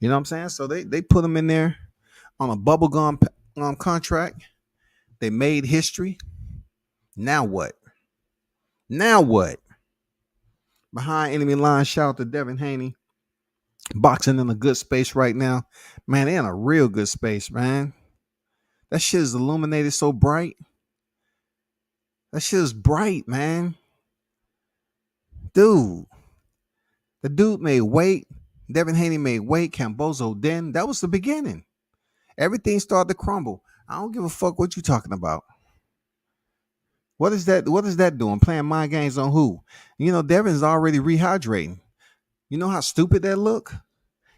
S1: You know what I'm saying? So they put him in there on a bubblegum contract. They made history. Now what? Now what? Behind enemy line, shout out to Devin Haney. Boxing in a good space right now. Man, they in a real good space, man. That shit is illuminated so bright. That shit is bright, man. Dude. The dude made weight. Devin Haney made weight. Camboso then. That was the beginning. Everything started to crumble. I don't give a fuck what you talking about. What is that? What is that doing? Playing mind games on who? Devin's already rehydrating. You know how stupid that look?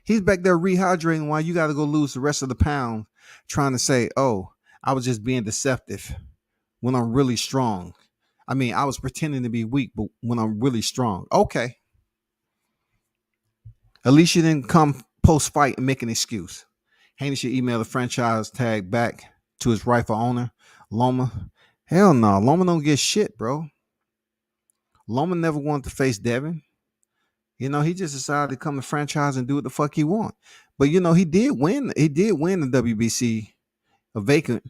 S1: He's back there rehydrating while you got to go lose the rest of the pound, trying to say, oh, I was just being deceptive when I'm really strong. I mean, I was pretending to be weak, but when I'm really strong. Okay. At least you didn't come post fight and make an excuse. Haney should email the franchise tag back to his rightful owner, Loma. Hell no, Loma don't get shit, bro. Loma never wanted to face Devin. You know, he just decided to come to franchise and do what the fuck he want. But you know, he did win. He did win the WBC a vacant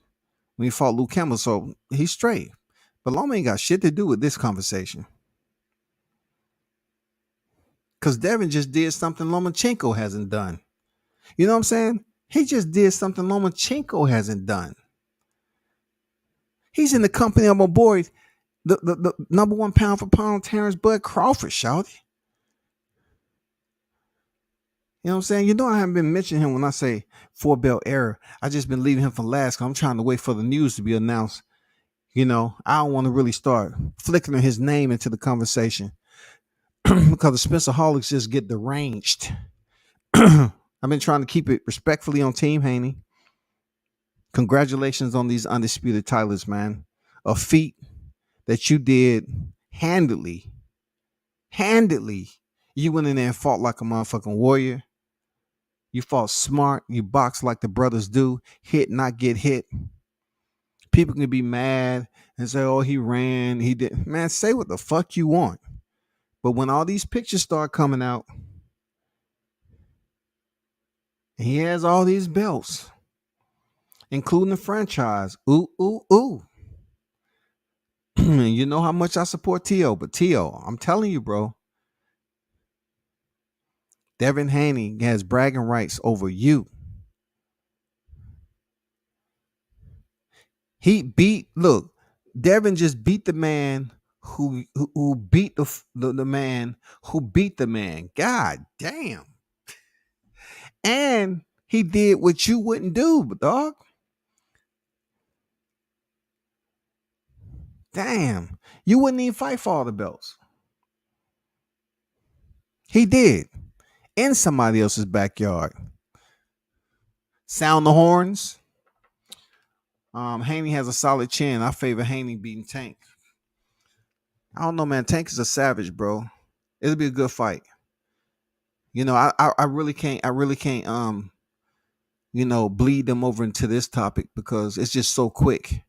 S1: when he fought Luke Campbell, so he's straight. But Loma ain't got shit to do with this conversation. Cause Devin just did something Lomachenko hasn't done. You know what I'm saying? He just did something Lomachenko hasn't done. He's in the company of my boy, the number one pound for pound Terrence Bud Crawford, shouty. You know what I'm saying? You know I haven't been mentioning him when I say four belt era. I just been leaving him for last because I'm trying to wait for the news to be announced. You know, I don't want to really start flickering his name into the conversation because the Spencer Holics just get deranged. I've been trying to keep it respectfully on Team Haney. Congratulations on these undisputed titles, man. A feat that you did handily. Handily. You went in there and fought like a motherfucking warrior. You fought smart. You boxed like the brothers do. Hit, not get hit. People can be mad and say, oh, he ran. He did. Man, say what the fuck you want. But when all these pictures start coming out, and he has all these belts, including the franchise. Ooh, ooh, ooh. You know how much I support T.O., but T.O., I'm telling you, bro, Devin Haney has bragging rights over you. Look, Devin just beat the man who beat the man who beat the man. God damn. And he did what you wouldn't do, dog. Damn. You wouldn't even fight for all the belts. He did. In somebody else's backyard. Sound the horns. Haney has a solid chin. I favor Haney beating Tank. I don't know, man. Tank is a savage, bro. It'll be a good fight. You know, I really can't bleed them over into this topic because it's just so quick.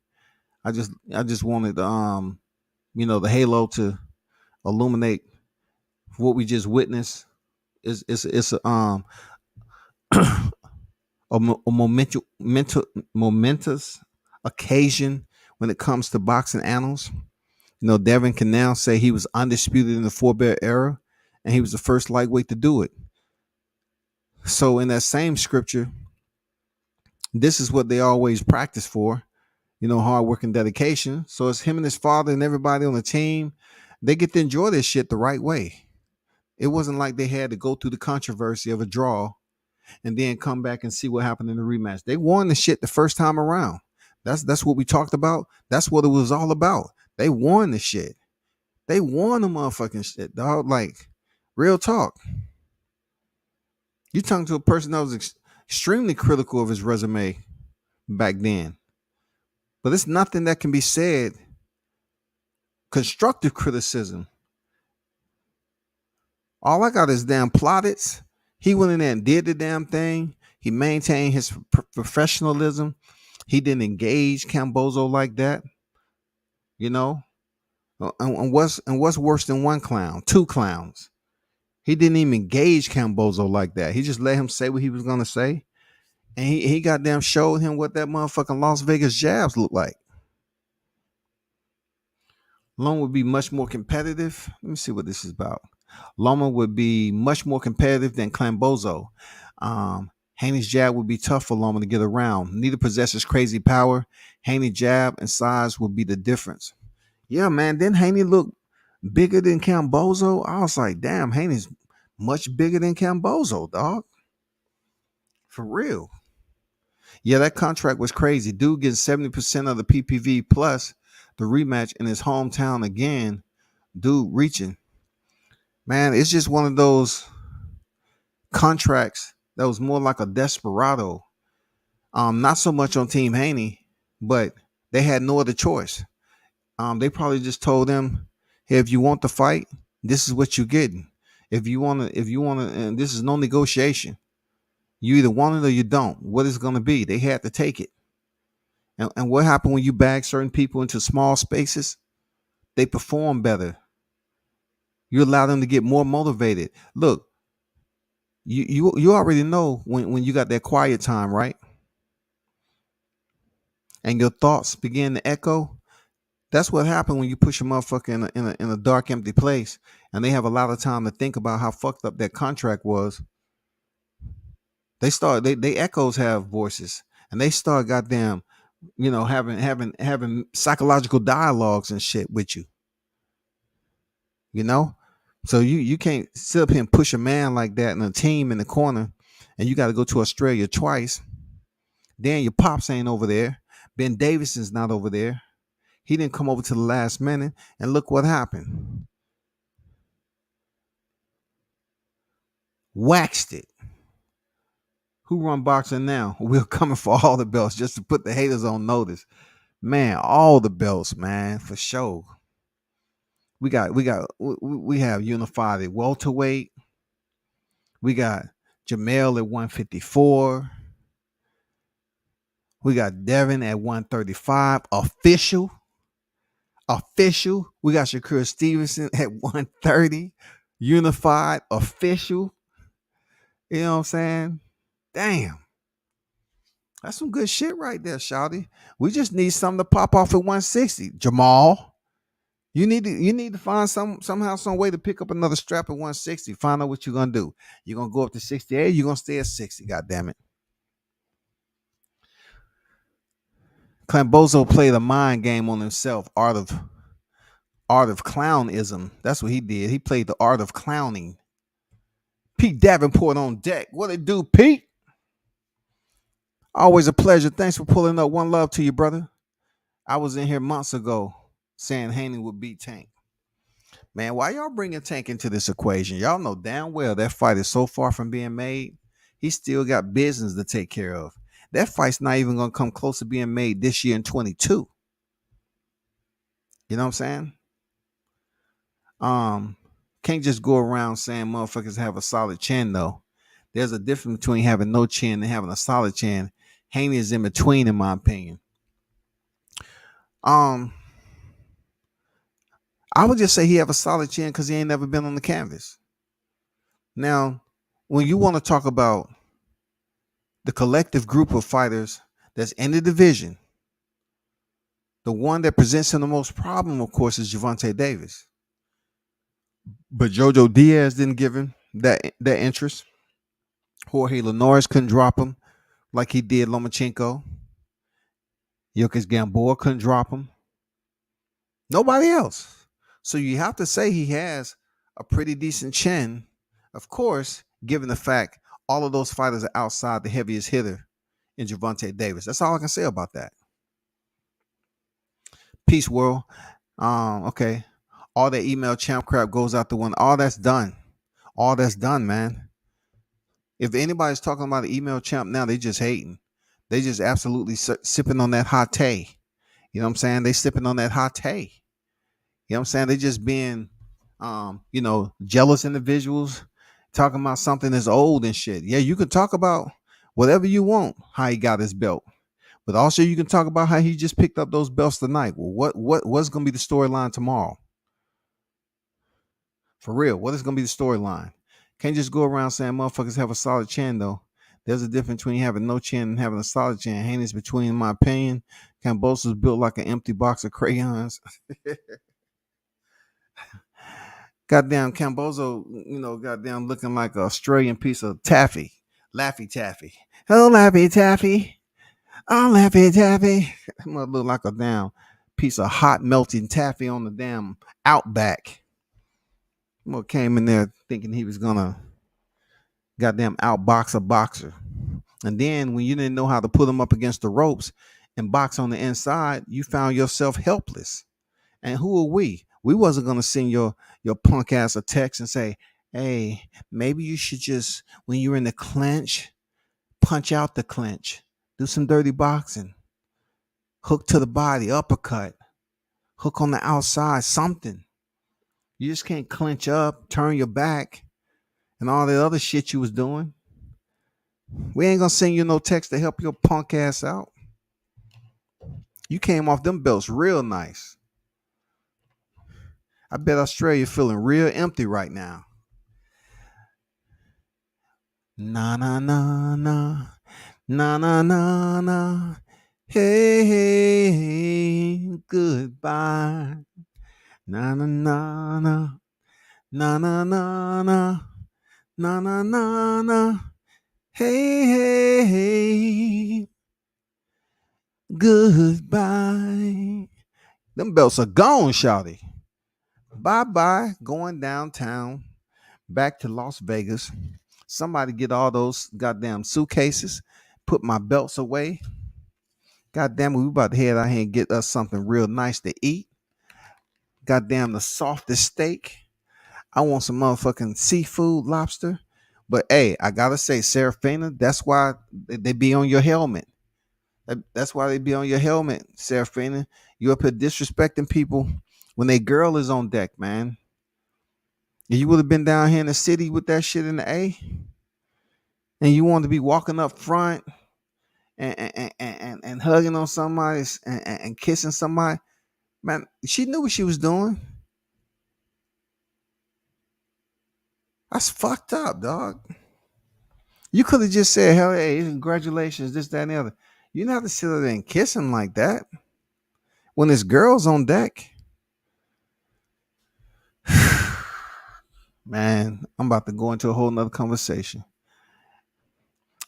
S1: I just wanted the halo to illuminate what we just witnessed. It's a momentous occasion when it comes to boxing annals. You know, Devin can now say he was undisputed in the four-belt era, and he was the first lightweight to do it. So in that same scripture, this is what they always practice for, hard work and dedication. So it's him and his father and everybody on the team. They get to enjoy this shit the right way. It wasn't like they had to go through the controversy of a draw and then come back and see what happened in the rematch. They won the shit the first time around. That's what we talked about. That's what it was all about. They won the shit. They won the motherfucking shit, dog. Like, real talk. You talking to a person that was extremely critical of his resume back then. But it's nothing that can be said. Constructive criticism. All I got is damn plaudits. He went in there and did the damn thing. He maintained his professionalism. He didn't engage Camboso like that. You know? And what's worse than one clown? Two clowns. He didn't even engage Camboso like that. He just let him say what he was gonna say. And he goddamn showed him what that motherfucking Las Vegas jabs look like. Loma would be much more competitive. Let me see what this is about. Loma would be much more competitive than Camboso. Haney's jab would be tough for Loma to get around. Neither possesses crazy power. Haney's jab and size would be the difference. Yeah, man. Didn't Haney look bigger than Camboso? I was like, damn, Haney's much bigger than Camboso, dog. For real. Yeah, that contract was crazy. Dude getting 70% of the PPV plus the rematch in his hometown again. Dude reaching. Man, it's just one of those contracts that was more like a desperado. Not so much on Team Haney, but they had no other choice. They probably just told them, "Hey, if you want to fight, this is what you're getting. If you wanna, and this is no negotiation. You either want it or you don't. What is going to be?" They had to take it. And what happened when you bag certain people into small spaces? They perform better. You allow them to get more motivated. Look, you already know when you got that quiet time, right? And your thoughts begin to echo. That's what happened when you push a motherfucker in a dark, empty place, and they have a lot of time to think about how fucked up that contract was. They echoes have voices, and they start goddamn, having psychological dialogues and shit with you. You know, so you can't sit up here and push a man like that and a team in the corner, and you got to go to Australia twice. Then your pops ain't over there. Ben Davidson's not over there. He didn't come over to the last minute, and look what happened. Waxed it. Who run boxing now? We're coming for all the belts just to put the haters on notice. Man, all the belts, man, for sure. We have unified at welterweight. We got Jamel at 154. We got Devin at 135. Official. We got Shakur Stevenson at 130. Unified. Official. You know what I'm saying? Damn. That's some good shit right there, Shawty. We just need something to pop off at 160. Jamal, you need to find somehow some way to pick up another strap at 160. Find out what you're gonna do. You're gonna go up to 68. You're gonna stay at 60. God damn it. Clambozo played a mind game on himself. Art of clownism. That's what he did. He played the art of clowning. Pete Davenport on deck. What it do, Pete? Always a pleasure. Thanks for pulling up. One love to you, brother. I was in here months ago saying Haney would beat Tank. Man, why y'all bringing Tank into this equation? Y'all know damn well that fight is so far from being made. He still got business to take care of. That fight's not even going to come close to being made this year in 22. You know what I'm saying? Um, can't just go around saying motherfuckers have a solid chin though. There's a difference between having no chin and having a solid chin. Haney is in between, in my opinion. Um, I would just say he have a solid chin because he ain't never been on the canvas. Now, when you want to talk about the collective group of fighters that's in the division, the one that presents him the most problem, of course, is Gervonta Davis. But Jojo Diaz didn't give him that interest. Jorge Linares couldn't drop him like he did Lomachenko. Jokic Gamboa couldn't drop him. Nobody else. So you have to say he has a pretty decent chin, of course, given the fact all of those fighters are outside the heaviest hitter in Gervonta Davis. That's all I can say about that. Peace, world. Okay. All that email champ crap goes out the window. All that's done. All that's done, man. If anybody's talking about the email champ now, they just hating. They just absolutely sipping on that hot tea. You know what I'm saying? They sipping on that hot tea. You know what I'm saying? They just being, jealous individuals talking about something that's old and shit. Yeah, you can talk about whatever you want, how he got his belt. But also you can talk about how he just picked up those belts tonight. Well, what's going to be the storyline tomorrow? For real, what is going to be the storyline? Can't just go around saying motherfuckers have a solid chin, though. There's a difference between having no chin and having a solid chin. Haney's between, in my opinion. Kambosos built like an empty box of crayons. Goddamn Cambozo, goddamn looking like an Australian piece of taffy. Laffy Taffy. Oh, Laffy Taffy. Oh, Laffy Taffy. I'm gonna look like a damn piece of hot melting taffy on the damn Outback. Well, came in there thinking he was gonna goddamn outbox a boxer. And then when you didn't know how to put him up against the ropes and box on the inside, you found yourself helpless. And who are we? We wasn't gonna send your punk ass a text and say, hey, maybe you should just, when you're in the clinch, punch out the clinch. Do some dirty boxing. Hook to the body, uppercut. hook on the outside, something. You just can't clench up, turn your back, and all the other shit you was doing. We ain't gonna send you no text to help your punk ass out. You came off them belts real nice. I bet Australia feeling real empty right now. Na na na na na na na na. Hey, hey, goodbye. Na na na na na na na na na na na na. Hey, hey, hey, goodbye. Them belts are gone, shawty. Bye bye. Going downtown, back to Las Vegas. Somebody get all those goddamn suitcases, put my belts away. Goddamn, we about to head out here and get us something real nice to eat. Goddamn, the softest steak. I want some motherfucking seafood, lobster. But hey, I gotta say, Serafina, that's why they be on your helmet. That's why they be on your helmet, Serafina. You up here disrespecting people when they girl is on deck, man. And you would have been down here in the city with that shit in the A, and you want to be walking up front and hugging on somebody and kissing somebody. Man, she knew what she was doing. That's fucked up, dog. You could have just said, hell, hey, congratulations, this, that, and the other. You don't have to sit there and kiss him like that when there's girls on deck. Man, I'm about to go into a whole nother conversation.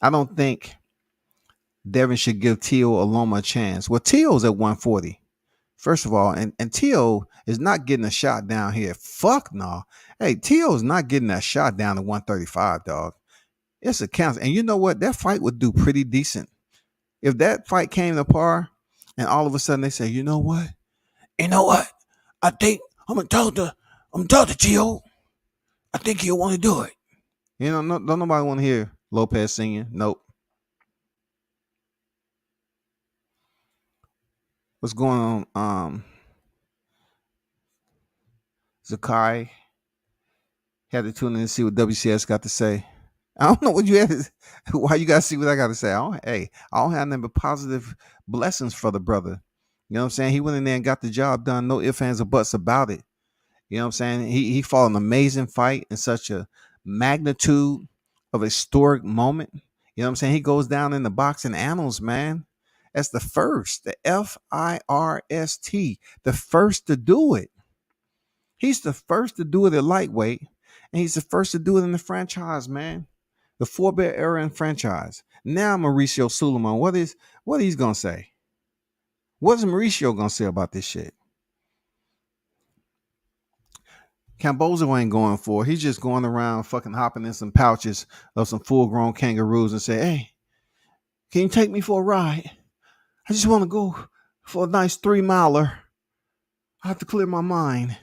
S1: I don't think Devin should give Tio Aloma a chance. Well, Tio's at 140. First of all, and Tio is not getting a shot down here. Fuck no. Hey, Tio's not getting that shot down to 135, dog. It's a count. And you know what? That fight would do pretty decent. If that fight came to par and all of a sudden they say, you know what? You know what? I think I'm gonna talk to Tio. I think he'll want to do it. You know, no, don't nobody want to hear Lopez singing. Nope. What's going on? Zakai had to tune in and see what WCS got to say. I don't know what you had. Why you got to see what I got to say? I don't have nothing but positive blessings for the brother. You know what I'm saying? He went in there and got the job done. No ifs, ands, or buts about it. You know what I'm saying? He fought an amazing fight in such a magnitude of a historic moment. You know what I'm saying? He goes down in the boxing annals, man. That's the first, the FIRST, the first to do it. He's the first to do it at lightweight, and he's the first to do it in the franchise, man. The four-bear era in franchise. Now Mauricio Suleiman, what he's gonna say? What is Mauricio gonna say about this shit? Cambozo ain't going for it. He's just going around fucking hopping in some pouches of some full-grown kangaroos and say, hey, can you take me for a ride? I just want to go for a nice 3-miler. I have to clear my mind.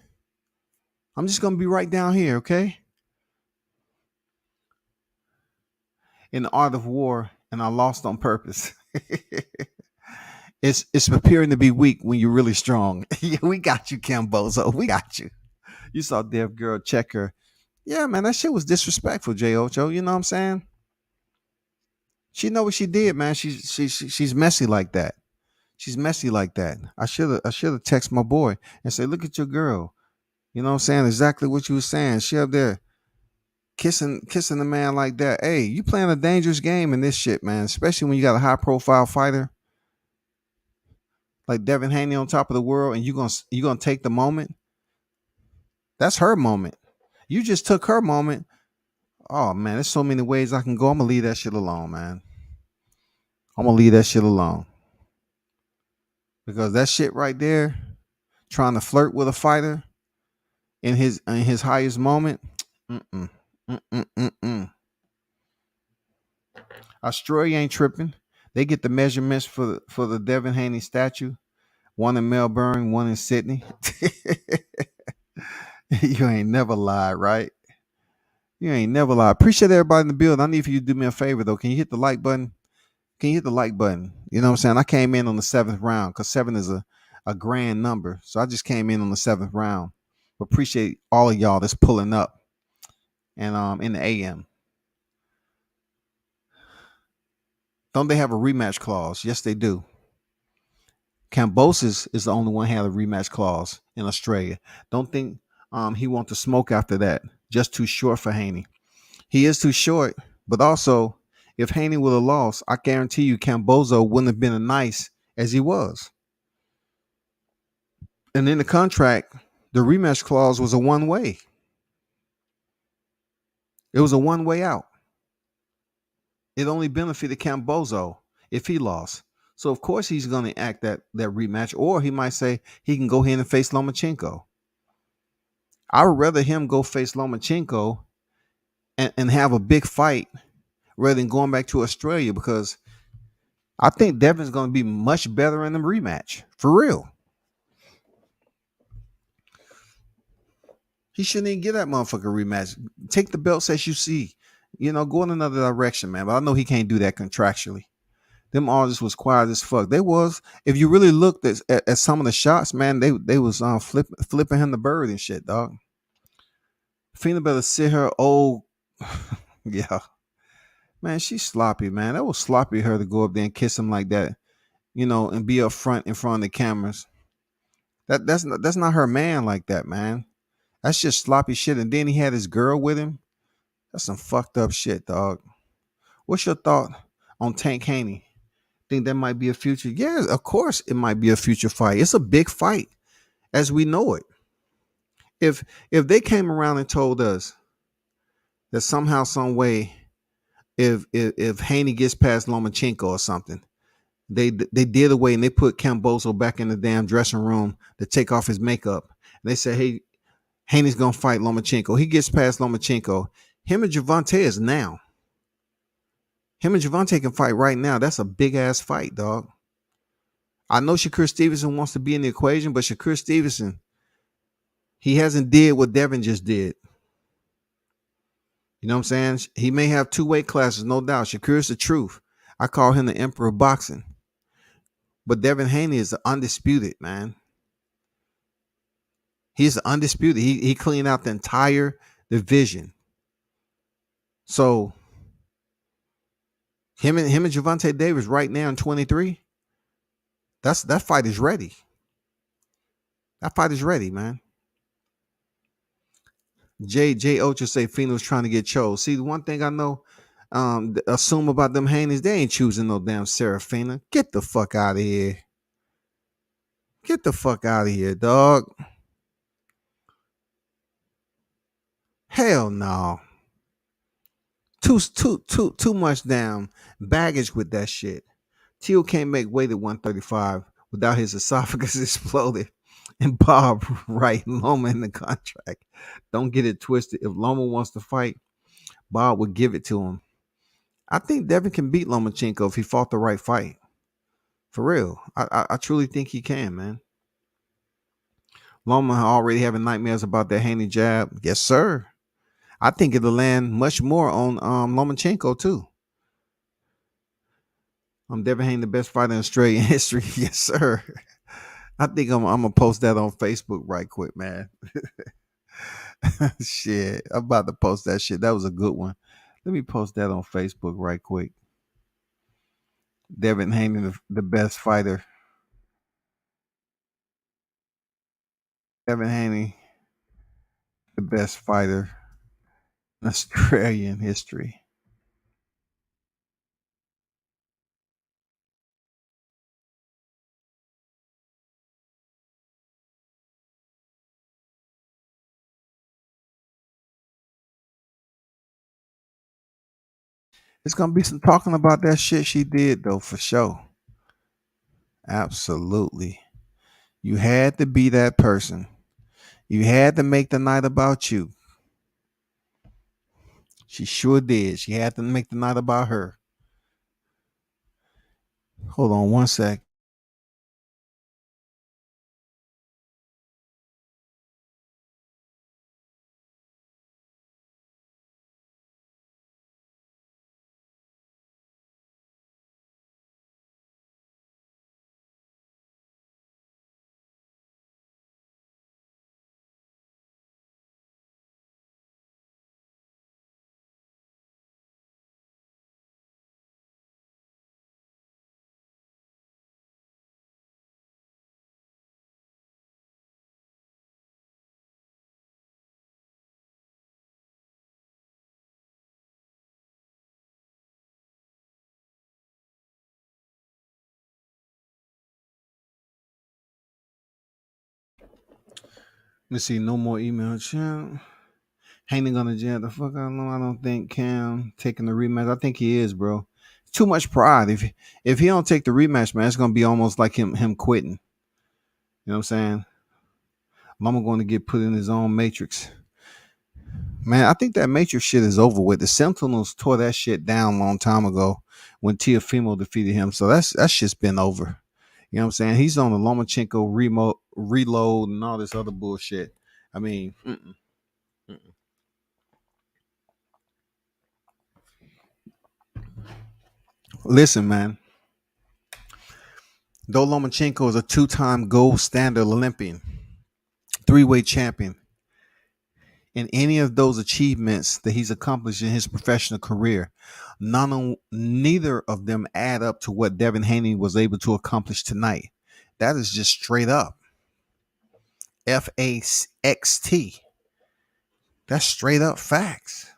S1: I'm just going to be right down here, okay? In the art of war, and I lost on purpose. It's appearing to be weak when you're really strong. Yeah, we got you, Cambozo. We got you. You saw Dev Girl check her. Yeah, man, that shit was disrespectful, J. Ocho. You know what I'm saying? She know what she did, man. She's messy like that. She's messy like that. I should have texted my boy and say, look at your girl. You know what I'm saying? Exactly what you were saying. She up there kissing the man like that. Hey, you playing a dangerous game in this shit, man. Especially when you got a high profile fighter like Devin Haney on top of the world, and you gonna take the moment. That's her moment. You just took her moment. Oh man, there's so many ways I can go. I'm gonna leave that shit alone, man. I'm gonna leave that shit alone. Because that shit right there, trying to flirt with a fighter in his highest moment, mm-mm, mm-mm, mm-mm. Australia ain't tripping. They get the measurements for the Devin Haney statue. One in Melbourne, one in Sydney. You ain't never lied, right? You ain't never lied. Appreciate everybody in the building. I need for you to do me a favor though. Can you hit the like button? Can you hit the like button? You know what I'm saying? I came in on the 7th round because 7 is a a grand number. So I just came in on the seventh round. But appreciate all of y'all that's pulling up and in the AM. Don't they have a rematch clause? Yes, they do. Kambosos is the only one who had a rematch clause in Australia. Don't think he wants to smoke after that. Just too short for Haney. He is too short, but also if Haney would have lost, I guarantee you Camboso wouldn't have been as nice as he was. And in the contract, the rematch clause was a one way. It was a one way out. It only benefited Camboso if he lost. So of course he's going to act that rematch, or he might say he can go ahead and face Lomachenko. I would rather him go face Lomachenko and have a big fight rather than going back to Australia, because I think Devin's going to be much better in the rematch. For real. He shouldn't even get that motherfucker rematch. Take the belts as you see. Go in another direction, man. But I know he can't do that contractually. Them artists was quiet as fuck. They was, if you really looked at some of the shots, man, they was flipping him the bird and shit, dog. Fina better sit her old, yeah, man. She's sloppy, man. That was sloppy of her to go up there and kiss him like that, and be up front in front of the cameras. That's not her man like that, man. That's just sloppy shit. And then he had his girl with him. That's some fucked up shit, dog. What's your thought on Tank Haney? Think that might be a future? Yeah, of course it might be a future fight. It's a big fight as we know it. If they came around and told us that somehow, some way, if Haney gets past Lomachenko or something, they did away and they put Camboso back in the damn dressing room to take off his makeup. And they said, hey, Haney's gonna fight Lomachenko. He gets past Lomachenko. Him and Javante is now. Him and Javante can fight right now. That's a big ass fight, dog. I know Shakur Stevenson wants to be in the equation, but Shakur Stevenson, he hasn't did what Devin just did. You know what I'm saying? He may have two weight classes, no doubt. Shakur's the truth. I call him the emperor of boxing. But Devin Haney is undisputed, man. He's undisputed. He cleaned out the entire division. So him and Javante Davis right now in 23. That fight is ready. That fight is ready, man. J Ocha say Fino was trying to get chose. See, the one thing I know, assume about them Haneys, they ain't choosing no damn Serafina. Get the fuck out of here. Get the fuck out of here, dog. Hell no. Too much damn baggage with that shit. Teal can't make weight at 135 without his esophagus exploded. And Bob writing Loma in the contract. Don't get it twisted. If Loma wants to fight, Bob would give it to him. I think Devin can beat Lomachenko if he fought the right fight. For real. I truly think he can, man. Loma already having nightmares about that Haney jab. Yes, sir. I think it'll land much more on Lomachenko, too. Devin Haney, the best fighter in Australian history. Yes, sir. I think I'm gonna post that on Facebook right quick, man. Shit. I'm about to post that shit. That was a good one. Let me post that on Facebook right quick. Devin Haney, the best fighter. Devin Haney, the best fighter in Australian history. It's gonna be some talking about that shit she did though, for sure. Absolutely. You had to be that person. You had to make the night about you. She sure did. She had to make the night about her. Hold on one sec. Let's see, no more email chat. Haney gonna jab the fuck out of him. I don't think Cam taking the rematch. I think he is, bro. Too much pride. If he don't take the rematch, man, it's gonna be almost like him quitting. You know what I'm saying? Mama going to get put in his own matrix. Man, I think that matrix shit is over with. The Sentinels tore that shit down a long time ago when Teofimo defeated him. So that shit's been over. You know what I'm saying? He's on the Lomachenko remote reload and all this other bullshit. I mean, listen, man. Though Lomachenko is a two-time gold standard Olympian, three-way champion, in any of those achievements that he's accomplished in his professional career, neither of them add up to what Devin Haney was able to accomplish tonight. That is just straight up FAXT. That's straight up facts.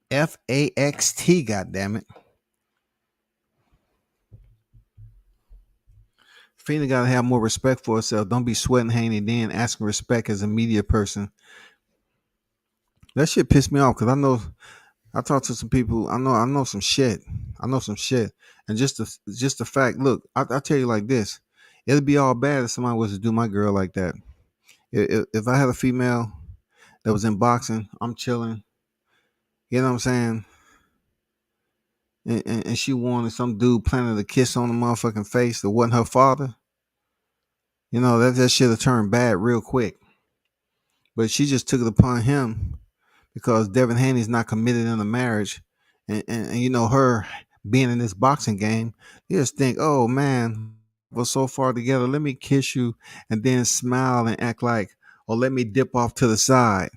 S1: FAXT, goddammit. Fina gotta have more respect for herself. Don't be sweating Haney then asking respect as a media person. That shit pissed me off because I talked to some people. I know some shit. I know some shit. And just the fact, look, I tell you like this, it'd be all bad if somebody was to do my girl like that. If I had a female that was in boxing, I'm chilling. You know what I'm saying? And she wanted some dude planted a kiss on the motherfucking face that wasn't her father. You know that shit have turned bad real quick. But she just took it upon him because Devin Haney's not committed in a marriage, and you know her being in this boxing game, you just think, oh man, we're so far together. Let me kiss you and then smile and act like, or let me dip off to the side.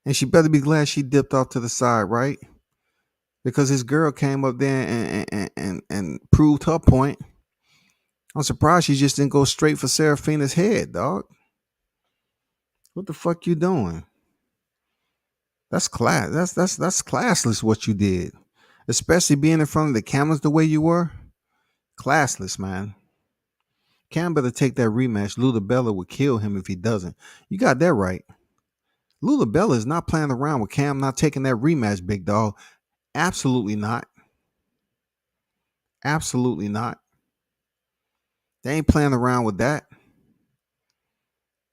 S1: And she better be glad she dipped off to the side, right? Because his girl came up there and proved her point. I'm surprised she just didn't go straight for Serafina's head, dog. What the fuck you doing? That's class. That's classless what you did, especially being in front of the cameras the way you were. Classless, man. Cam better take that rematch. Luda Bella would kill him if he doesn't. You got that right. Luda Bella is not playing around with Cam not taking that rematch, big dog. Absolutely not. Absolutely not. They ain't playing around with that.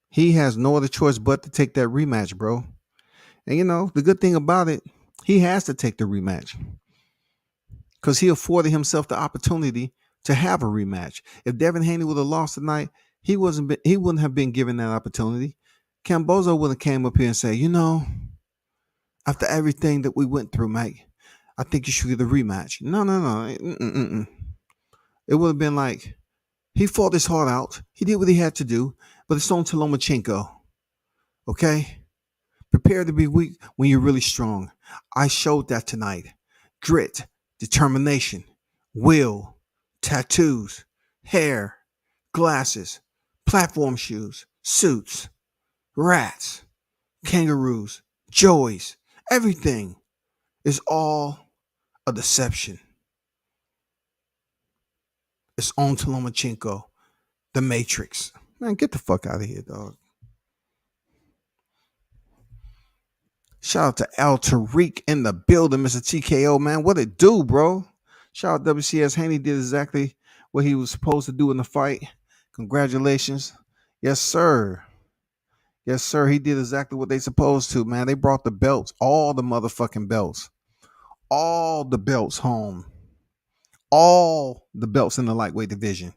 S1: He has no other choice but to take that rematch, bro. And you know, the good thing about it, he has to take the rematch because he afforded himself the opportunity to have a rematch. If Devin Haney would have lost tonight, he wouldn't have been given that opportunity. Cambozo would have came up here and said, you know, after everything that we went through, mate, I think you should get a rematch. No, no, no. It would have been like, he fought his heart out. He did what he had to do, but it's on to Lomachenko. Okay? Prepare to be weak when you're really strong. I showed that tonight. Grit, determination, will, tattoos, hair, glasses, platform shoes, suits, rats, kangaroos, joys. Everything is all a deception. It's on to Lomachenko, the Matrix. Man, get the fuck out of here, dog. Shout out to Al Tariq in the building, Mr. TKO, man. What it do, bro? Shout out WCS. Haney did exactly what he was supposed to do in the fight. Congratulations. Yes, sir. Yes, sir. He did exactly what they supposed to, man. They brought the belts, all the motherfucking belts, all the belts home, all the belts in the lightweight division.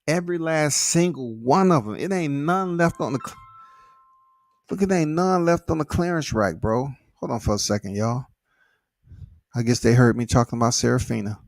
S1: Every last single one of them. It ain't none left on the. Look, it ain't none left on the clearance rack, bro. Hold on for a second, y'all. I guess they heard me talking about Serafina.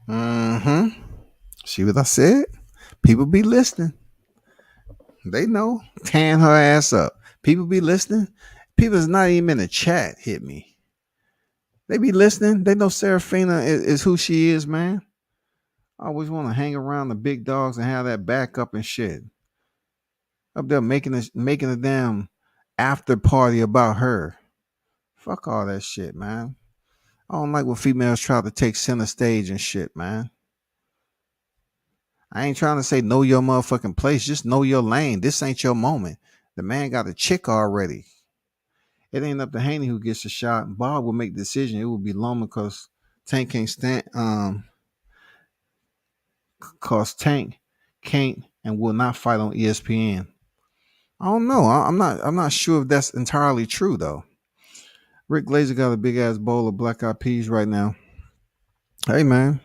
S1: Mm-hmm. See what I said? People be listening. They know. Tan her ass up. People be listening. People's not even in the chat hit me. They be listening. They know Serafina is who she is, man. I always want to hang around the big dogs and have that backup and shit. Up there making a damn after party about her. Fuck all that shit, man. I don't like when females try to take center stage and shit, man. I ain't trying to say know your motherfucking place. Just know your lane. This ain't your moment. The man got a chick already. It ain't up to Haney who gets the shot. Bob will make the decision. It will be Loma because Tank can't stand cause Tank can't and will not fight on ESPN. I don't know. I'm not sure if that's entirely true though. Rick Glazer got a big ass bowl of black eyed peas right now. Hey man,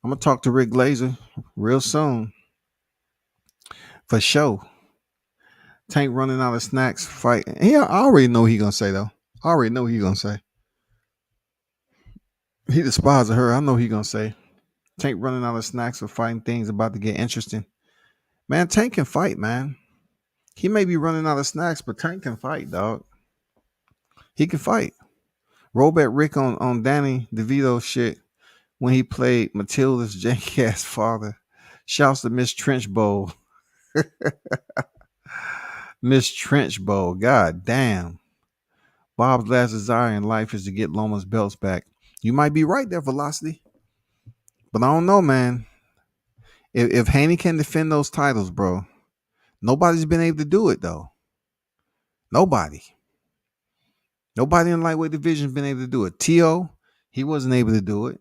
S1: I'm gonna talk to Rick Glazer real soon for sure. Tank running out of snacks, fight. Yeah, I already know what he gonna say though. I already know what he gonna say. He despises her. I know he gonna say. Tank running out of snacks for fighting things about to get interesting. Man, Tank can fight, man. He may be running out of snacks, but Tank can fight, dog. He can fight. Robert Rick on Danny DeVito shit when he played Matilda's janky ass father. Shouts to Miss Trenchbowl. Miss Trenchbowl. God damn. Bob's last desire in life is to get Loma's belts back. You might be right there, Velocity. But I don't know, man. If Haney can defend those titles, bro, nobody's been able to do it, though. Nobody. Nobody in the lightweight division's been able to do it. T.O., he wasn't able to do it.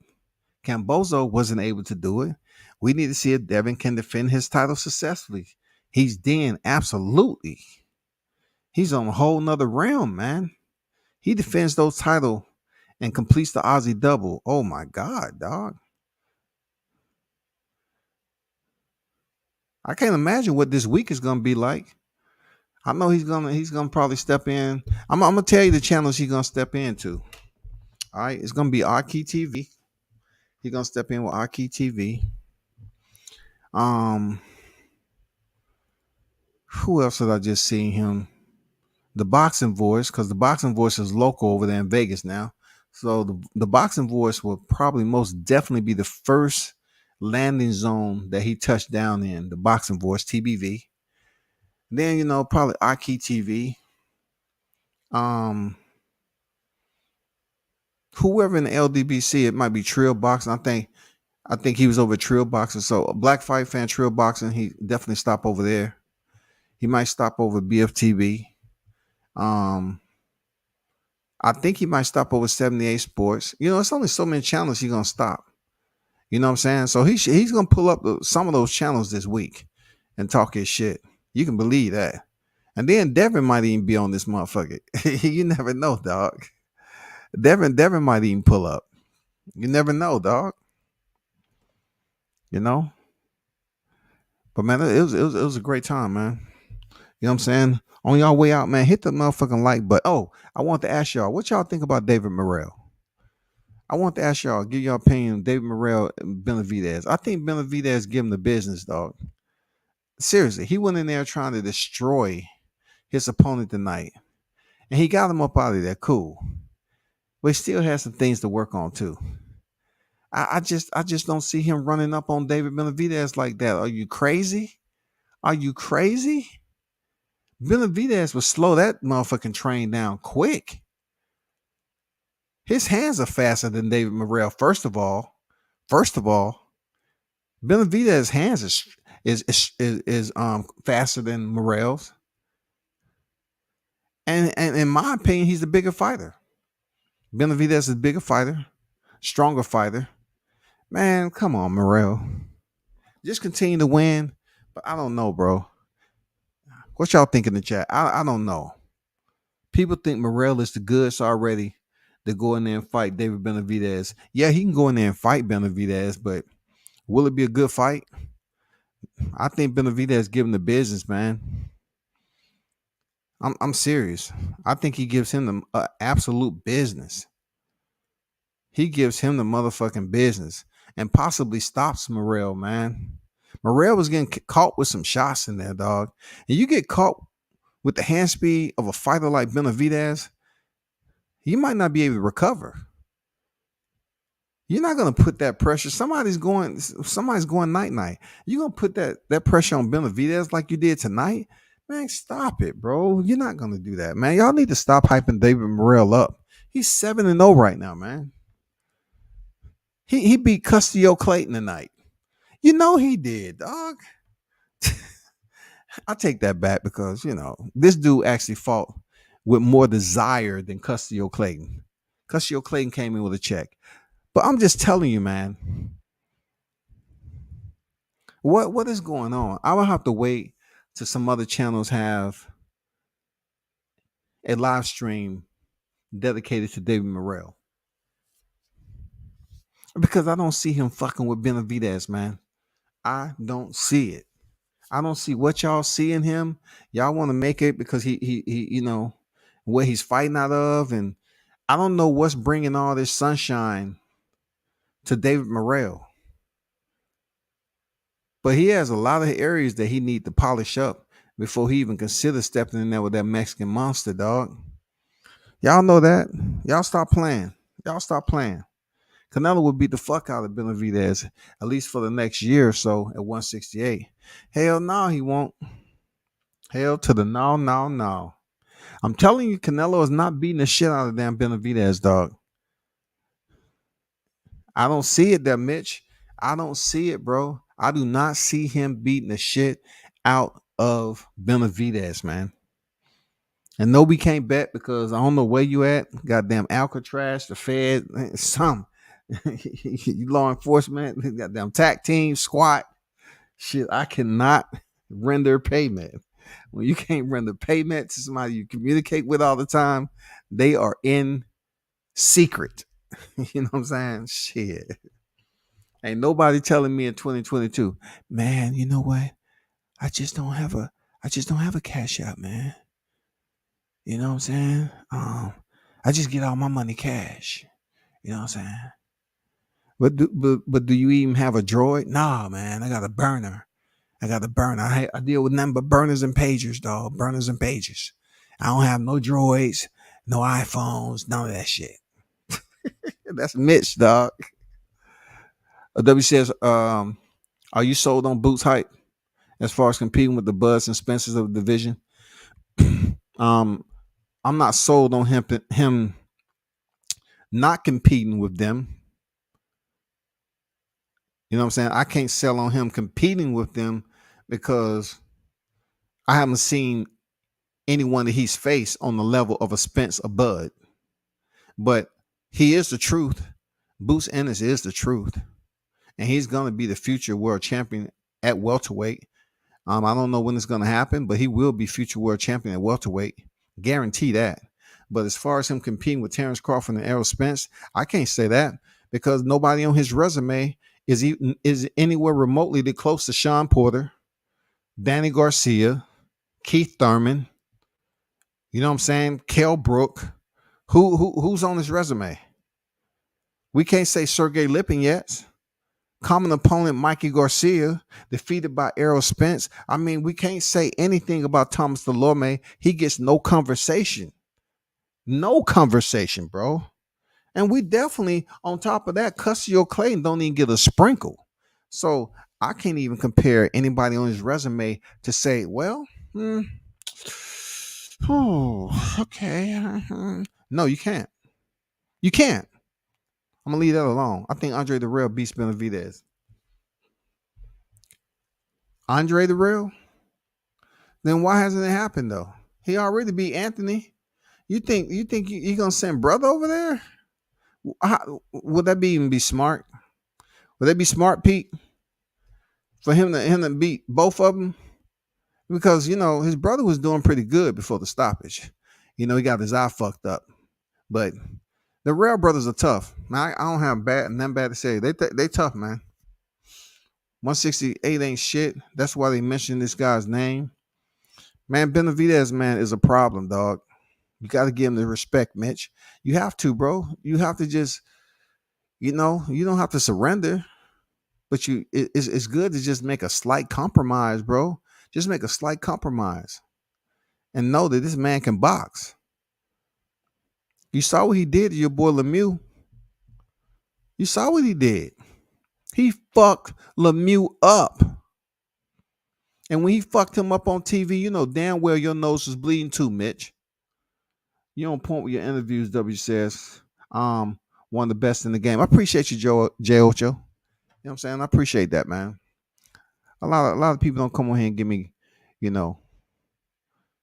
S1: Camboso wasn't able to do it. We need to see if Devin can defend his title successfully. He's then absolutely. He's on a whole nother realm, man. He defends those title and completes the Aussie double. Oh my God, dog. I can't imagine what this week is gonna be like. I know he's gonna probably step in. I'm gonna tell you the channels he's gonna step into. All right, it's gonna be Arky TV. He's gonna step in with Arky TV. Um, who else did I just see him? The Boxing Voice, because the Boxing Voice is local over there in Vegas now. So the Boxing Voice will probably most definitely be the first landing zone that he touched down in. The Boxing Voice TBV. Then probably Arky TV. Um, whoever in the LDBC, it might be Trill Boxing. I think he was over at Trill Boxing. So a Black Fight Fan Trill Boxing, he definitely stop over there. He might stop over BFTV. Um, I think he might stop over 78 Sports. It's only so many channels he's gonna stop. You know what I'm saying? So he's gonna pull up some of those channels this week and talk his shit. You can believe that. And then Devin might even be on this motherfucker. You never know, dog. Devin might even pull up. You never know, dog. You know. But man, it was a great time, man. You know what I'm saying? On y'all way out, man, hit the motherfucking like button. Oh, I want to ask y'all, what y'all think about David Morrell? I want to ask y'all, give y'all opinion on David Morrell and Benavidez. I think Benavidez give him the business, dog. Seriously, he went in there trying to destroy his opponent tonight. And he got him up out of there. Cool. But he still has some things to work on too. I just don't see him running up on David Benavidez like that. Are you crazy? Are you crazy? Benavidez would slow that motherfucking train down quick. His hands are faster than David Morrell. First of all, Benavidez's hands is faster than Morrell's. And in my opinion, he's the bigger fighter. Benavidez is a bigger fighter, stronger fighter. Man, come on, Morrell. Just continue to win. But I don't know, bro. What y'all think in the chat? I don't know. People think Morrell is the goods already to go in there and fight David Benavidez. Yeah, he can go in there and fight Benavidez, but will it be a good fight? I think Benavidez give him the business, man. I'm serious. I think he gives him the absolute business. He gives him the motherfucking business. and possibly stops Morrell, man. Morrell was getting caught with some shots in there, dog. And you get caught with the hand speed of a fighter like Benavidez, you might not be able to recover. You're not gonna put that pressure. Somebody's going night night. You're gonna put that pressure on Benavidez like you did tonight? Man, stop it, bro. You're not gonna do that, man. Y'all need to stop hyping David Morrell up. He's 7-0 right now, man. He beat Custio Clayton tonight. You know he did, dog. I take that back because this dude actually fought with more desire than Custio Clayton. Custio Clayton came in with a check. But I'm just telling you, man, what is going on? I will have to wait till some other channels have a live stream dedicated to David Morrell. Because I don't see him fucking with Benavidez, man. I don't see it. I don't see what y'all see in him. Y'all want to make it because he what he's fighting out of, and I don't know what's bringing all this sunshine to David Morrell. But he has a lot of areas that he need to polish up before he even consider stepping in there with that Mexican monster, dog. Y'all know that. Y'all stop playing. Y'all stop playing. Canelo would beat the fuck out of Benavidez, at least for the next year or so at 168. Hell no, he won't. Hell to the no, no, no. I'm telling you, Canelo is not beating the shit out of damn Benavidez, dog. I don't see it there, Mitch. I don't see it, bro. I do not see him beating the shit out of Benavidez, man. And no, we can't bet because I don't know where you at. Goddamn Alcatraz, the Fed, some law enforcement, goddamn TAC team, SWAT. Shit, I cannot render payment. When you can't render payment to somebody you communicate with all the time, they are in secret. You know what I'm saying? Shit. Ain't nobody telling me in 2022, man, you know what? I just don't have a cash out, man. You know what I'm saying? I just get all my money cash. You know what I'm saying? But do you even have a droid? Nah, man. I got a burner. I deal with nothing but burners and pagers, dog. Burners and pagers. I don't have no droids, no iPhones, none of that shit. That's Mitch, dog. W says, are you sold on Boots hype as far as competing with the Buds and Spencers of the division? I'm not sold on him not competing with them. You know what I'm saying? I can't sell on him competing with them because I haven't seen anyone that he's faced on the level of a Spence or Bud. But he is the truth. Boots Ennis is the truth. And he's going to be the future world champion at welterweight. I don't know when it's going to happen, but he will be future world champion at welterweight. Guarantee that. But as far as him competing with Terrence Crawford and Errol Spence, I can't say that because nobody on his resume is anywhere remotely close to Sean Porter, Danny Garcia, Keith Thurman. You know what I'm saying? Kell Brook. Who's on his resume? We can't say Sergey Lipin yet. Common opponent Mikey Garcia, defeated by Errol Spence. I mean, we can't say anything about Thomas Delorme. He gets no conversation. No conversation, bro. And we definitely, on top of that, Custio Clayton don't even get a sprinkle. So I can't even compare anybody on his resume to say, well, oh, okay. No, you can't. You can't. I'm gonna leave that alone. I think Andre the Real beats Benavidez. Andre the Real? Then why hasn't it happened though? He already beat Anthony. You think you gonna send brother over there? Would that even be smart? Would that be smart, Pete? For him to beat both of them? Because his brother was doing pretty good before the stoppage. He got his eye fucked up. But the Real brothers are tough. Man, I don't have nothing bad to say. They tough, man. 168 ain't shit. That's why they mentioned this guy's name. Man, Benavidez, man, is a problem, dog. You got to give him the respect, Mitch. You have to, bro. You have to just, you don't have to surrender. But it's good to just make a slight compromise, bro. Just make a slight compromise and know that this man can box. You saw what he did to your boy Lemieux. You saw what he did. He fucked Lemieux up. And when he fucked him up on TV, you know damn well your nose was bleeding too, Mitch. You on point with your interviews, W says. One of the best in the game. I appreciate you, J Ocho. You know what I'm saying? I appreciate that, man. A lot of people don't come on here and give me, you know,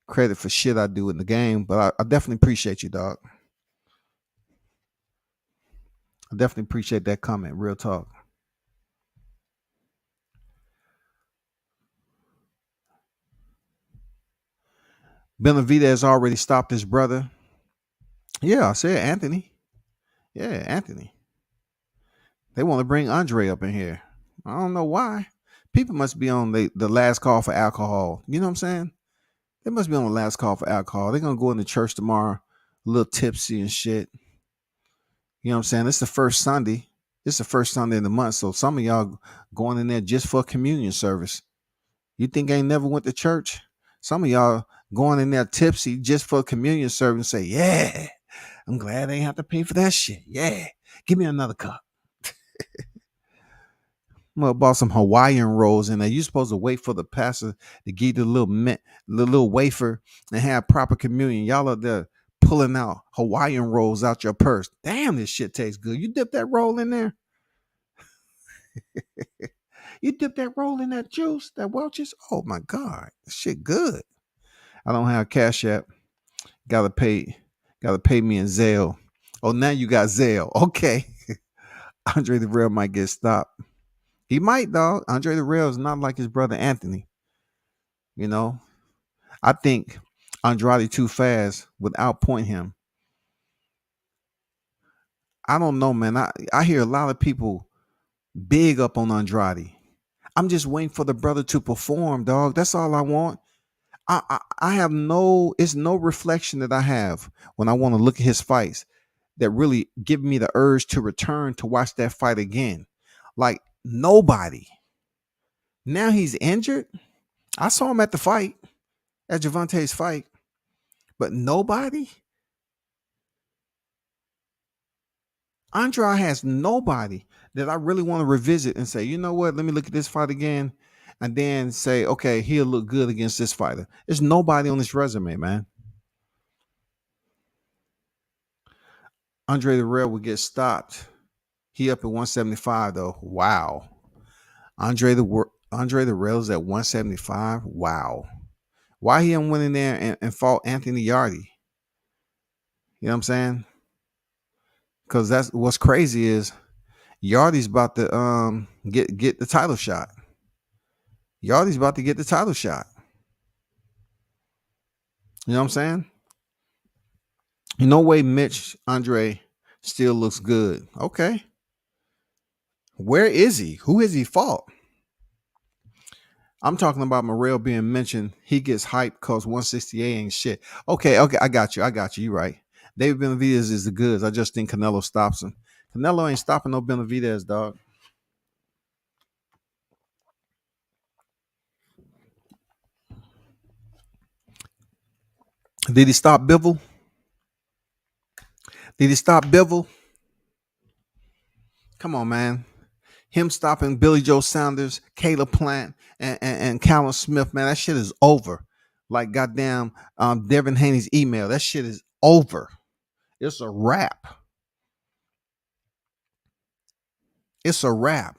S1: credit for shit I do in the game, but I definitely appreciate you, dog. I definitely appreciate that comment. Real talk. Benavidez already stopped his brother. Yeah, I said Anthony. Yeah, Anthony. They want to bring Andre up in here. I don't know why. People must be on the last call for alcohol. You know what I'm saying? They must be on the last call for alcohol. They're gonna go into church tomorrow, a little tipsy and shit. You know what I'm saying? It's the first Sunday. It's the first Sunday in the month. So some of y'all going in there just for a communion service. You think I ain't never went to church? Some of y'all going in there tipsy just for a communion service and say, yeah, I'm glad I ain't have to pay for that shit. Yeah. Give me another cup. I'm gonna bought some Hawaiian rolls in there. You supposed to wait for the pastor to give you the little wafer and have proper communion. Y'all are there pulling out Hawaiian rolls out your purse. Damn, this shit tastes good. You dip that roll in there. You dip that roll in that juice, that Welch's. Oh my God, this shit good. I don't have Cash App. Gotta pay me in Zelle. Oh, now you got Zelle. Okay. Andre the Real might get stopped. He might, dog. Andre the Real is not like his brother Anthony. You know, I think Andrade too fast would outpoint him. I don't know, man. I hear a lot of people big up on Andrade. I'm just waiting for the brother to perform, dog. That's all I want. I have it's no reflection that I have when I want to look at his fights that really give me the urge to return to watch that fight again. Like nobody. Now he's injured. I saw him at the fight, at Javante's fight, but nobody. Andrade has nobody that I really want to revisit and say, you know what? Let me look at this fight again, and then say, okay, he'll look good against this fighter. There's nobody on this resume, man. Andre the Real will get stopped. He up at 175 though. Wow. Andre the Real is at 175. Wow. Why he went in there and fought Anthony Yardy? You know what I'm saying? Because that's what's crazy is Yardy's about to get the title shot. Yardy's about to get the title shot. You know what I'm saying? No way Mitch Andre still looks good. Okay. Where is he? Who has he fought? I'm talking about Morrell being mentioned. He gets hyped because 168 ain't shit. Okay, I got you. You're right. David Benavidez is the goods. I just think Canelo stops him. Canelo ain't stopping no Benavidez, dog. Did he stop Bivol? Did he stop Bivol? Come on, man. Him stopping Billy Joe Saunders, Caleb Plant, and Callum Smith, man, that shit is over. Like goddamn Devin Haney's email. That shit is over. It's a wrap. It's a wrap.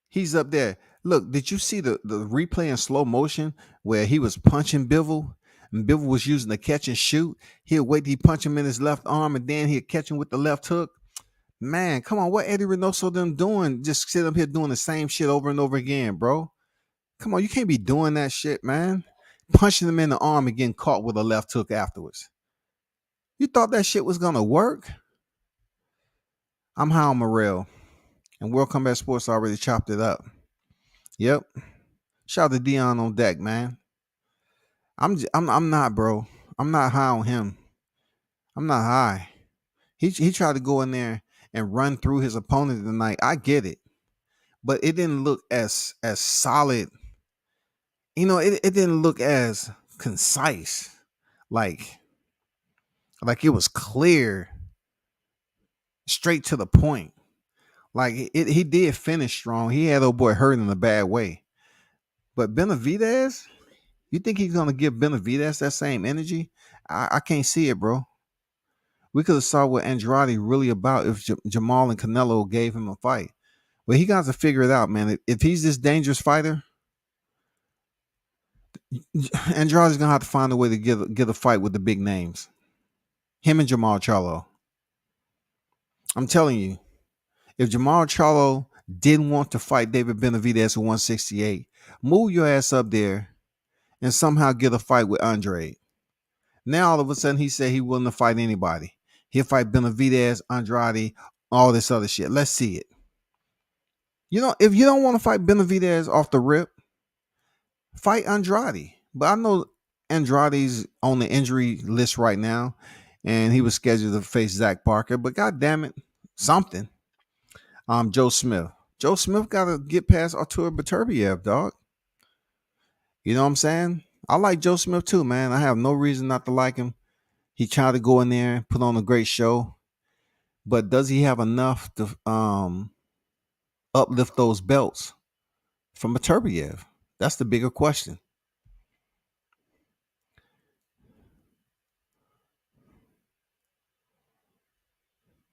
S1: He's up there. Look, did you see the replay in slow motion where he was punching Bivol and Bivol was using the catch and shoot? He'll wait till he punch him in his left arm and then he'll catch him with the left hook. Man, come on, what Eddie Reynoso them doing? Just sit up here doing the same shit over and over again, bro. Come on, you can't be doing that shit, man. Punching him in the arm and getting caught with a left hook afterwards. You thought that shit was gonna work? I'm Hal Morrell, and World Combat Sports already chopped it up. Yep. Shout out to Dion on deck, man. I'm not, bro. I'm not high on him. I'm not high. He tried to go in there and run through his opponent tonight. I get it. but it didn't look as solid. It didn't look as concise. Like it was clear, straight to the point. Like he did finish strong. He had old boy hurt in a bad way. But Benavidez, you think he's gonna give Benavidez that same energy? I can't see it, bro. We could have saw what Andrade really about if Jamal and Canelo gave him a fight. But he got to figure it out, man. If he's this dangerous fighter, Andrade's gonna have to find a way to get a fight with the big names. Him and Jamal Charlo. I'm telling you, if Jamal Charlo didn't want to fight David Benavidez at 168, move your ass up there and somehow get a fight with Andre. Now all of a sudden he said he willing to fight anybody. He'll fight Benavidez, Andrade, all this other shit. Let's see it. If you don't want to fight Benavidez off the rip, fight Andrade. But I know Andrade's on the injury list right now, and he was scheduled to face Zach Parker. But god damn it, something. Joe Smith. Joe Smith got to get past Artur Beterbiev, dog. You know what I'm saying? I like Joe Smith too, man. I have no reason not to like him. He tried to go in there and put on a great show, but does he have enough to uplift those belts from Beterbiev? That's the bigger question.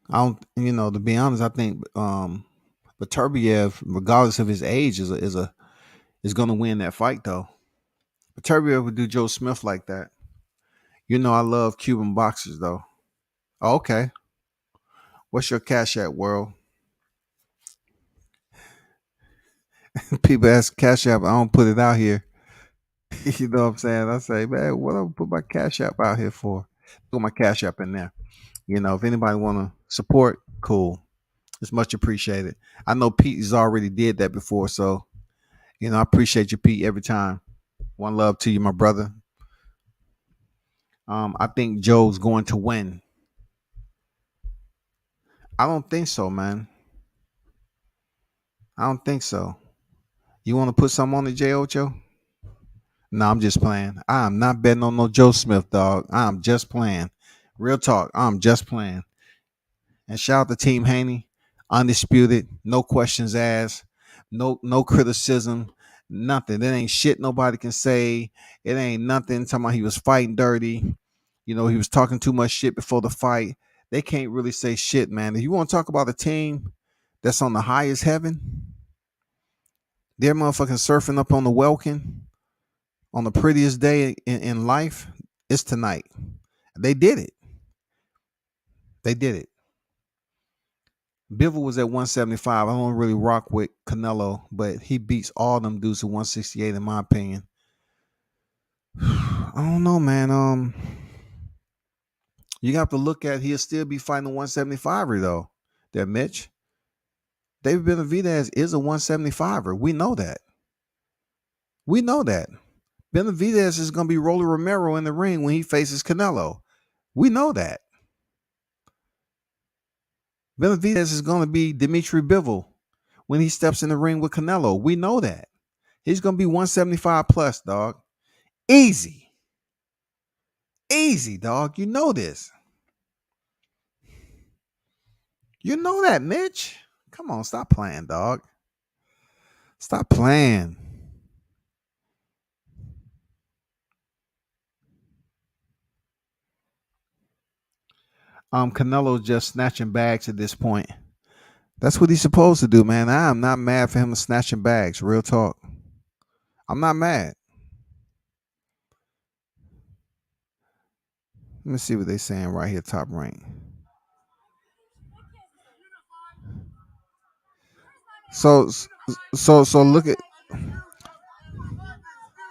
S1: I don't, to be honest, I think Beterbiev, regardless of his age, is going to win that fight though. Beterbiev would do Joe Smith like that. I love Cuban boxers though. Oh, okay. What's your cash app, world? People ask cash app. I don't put it out here. You know what I'm saying? I say, man, what do I put my cash app out here for? Put my cash app in there. If anybody want to support, cool. It's much appreciated. I know Pete has already did that before, so I appreciate you, Pete, every time. One love to you, my brother. I think Joe's going to win. I don't think so, man. I don't think so. You want to put something on the J Ocho? No, I'm just playing. I'm not betting on no Joe Smith, dog. I'm just playing. Real talk. I'm just playing. And shout out to Team Haney. Undisputed. No questions asked. No criticism. Nothing. There ain't shit nobody can say. It ain't nothing. Talking about he was fighting dirty. He was talking too much shit before the fight. They can't really say shit, man. If you want to talk about a team that's on the highest heaven, they're motherfucking surfing up on the Welkin on the prettiest day in life. It's tonight. They did it. They did it. Bivol was at 175. I don't really rock with Canelo, but he beats all them dudes at 168 in my opinion. I don't know, man. You have to look at he'll still be fighting a 175er though. There, Mitch. David Benavidez is a 175er. We know that. We know that. Benavidez is going to be Rolly Romero in the ring when he faces Canelo. We know that. Benavidez is going to be Dimitri Bivol when he steps in the ring with Canelo. We know that. He's going to be 175 plus, dog. Easy. Easy, dog. You know this. You know that, Mitch. Come on, stop playing, dog. Stop playing. Canelo's just snatching bags at this point. That's what he's supposed to do, man. I am not mad for him snatching bags. Real talk. I'm not mad. Let me see what they're saying right here, top rank. So look at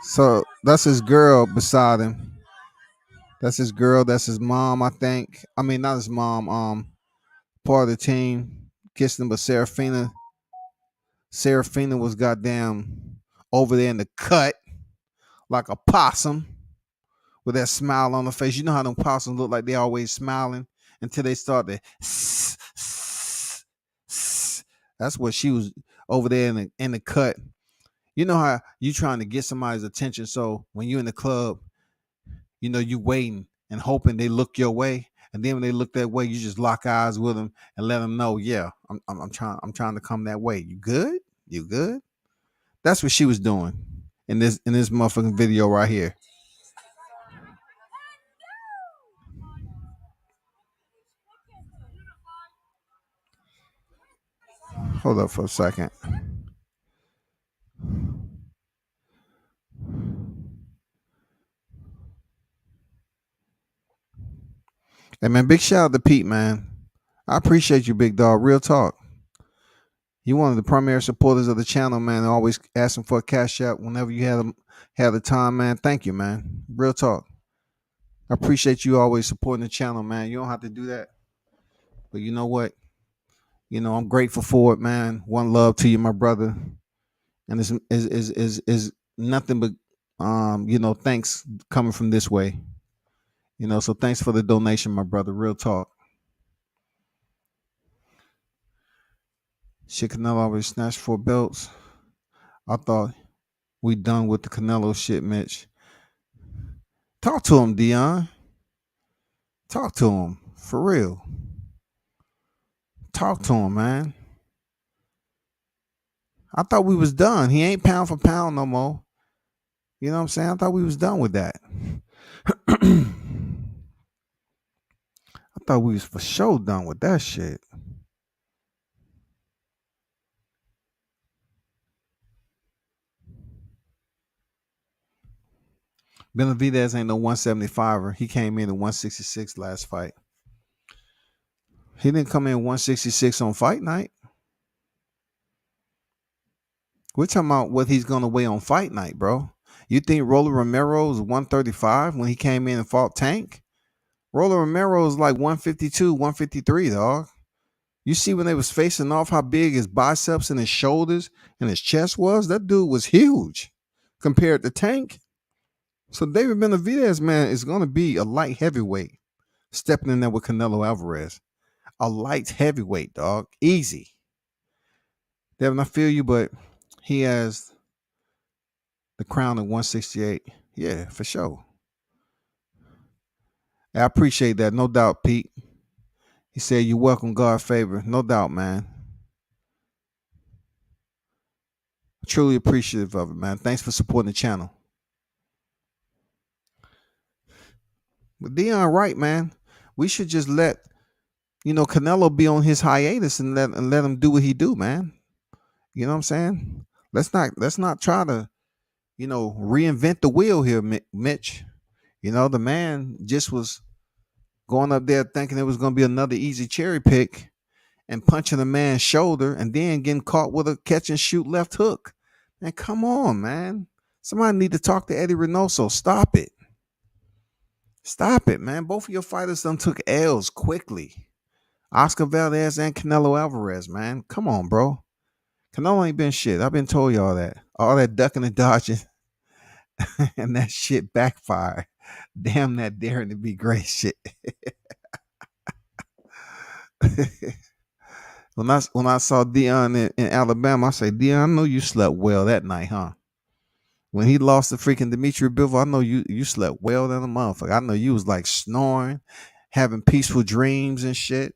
S1: so that's his girl beside him. That's his girl. That's his mom, I think. I mean, not his mom. Part of the team kissing him, but Serafina was goddamn over there in the cut like a possum with that smile on her face. You know how them possums look like they always smiling until they start to. That's what she was over there in the cut. You know how you trying to get somebody's attention. So when you're in the club, you waiting and hoping they look your way. And then when they look that way, you just lock eyes with them and let them know, yeah, I'm trying to come that way. You good? You good? That's what she was doing in this motherfucking video right here. Hold up for a second. Hey man, big shout out to Pete, man. I appreciate you, big dog. Real talk. You one of the primary supporters of the channel, man. Always asking for a cash out whenever you have the time, man. Thank you, man. Real talk. I appreciate you always supporting the channel, man. You don't have to do that, but you know what? I'm grateful for it, man. One love to you, my brother. And it's is nothing but thanks coming from this way. So thanks for the donation, my brother. Real talk. Shit, Canelo already snatched 4 belts. I thought we done with the Canelo shit, Mitch. Talk to him, Dion. Talk to him. For real. Talk to him, man. I thought we was done. He ain't pound for pound no more. You know what I'm saying? I thought we was done with that. I thought we was for sure done with that shit. Benavidez ain't no 175er. He came in at 166 last fight. He didn't come in 166 on fight night. We're talking about what he's going to weigh on fight night, bro. You think Roller Romero was 135 when he came in and fought Tank? Roller Romero is like 152, 153, dog. You see when they was facing off how big his biceps and his shoulders and his chest was? That dude was huge compared to Tank. So David Benavidez, man, is going to be a light heavyweight stepping in there with Canelo Alvarez. A light heavyweight, dog. Easy. Devin, I feel you, but he has the crown at 168. Yeah, for sure. I appreciate that. No doubt, Pete. He said, "You welcome, God favor." No doubt, man. Truly appreciative of it, man. Thanks for supporting the channel. But Dion, right, man. We should just let Canelo be on his hiatus and let him do what he do, man. You know what I'm saying? Let's not try to reinvent the wheel here, Mitch. The man just was going up there thinking it was going to be another easy cherry pick and punching a man's shoulder and then getting caught with a catch and shoot left hook. Man, come on, man. Somebody need to talk to Eddie Reynoso. Stop it. Stop it, man. Both of your fighters done took L's quickly. Oscar Valdez and Canelo Alvarez, man. Come on, bro. Canelo ain't been shit. I've been told you all that. All that ducking and dodging and that shit backfired. Damn that daring to be great shit. When I saw Dion in Alabama, I say, Dion, I know you slept well that night, huh? When he lost to freaking Dimitri Bivol, I know you slept well than a motherfucker. I know you was like snoring, having peaceful dreams and shit.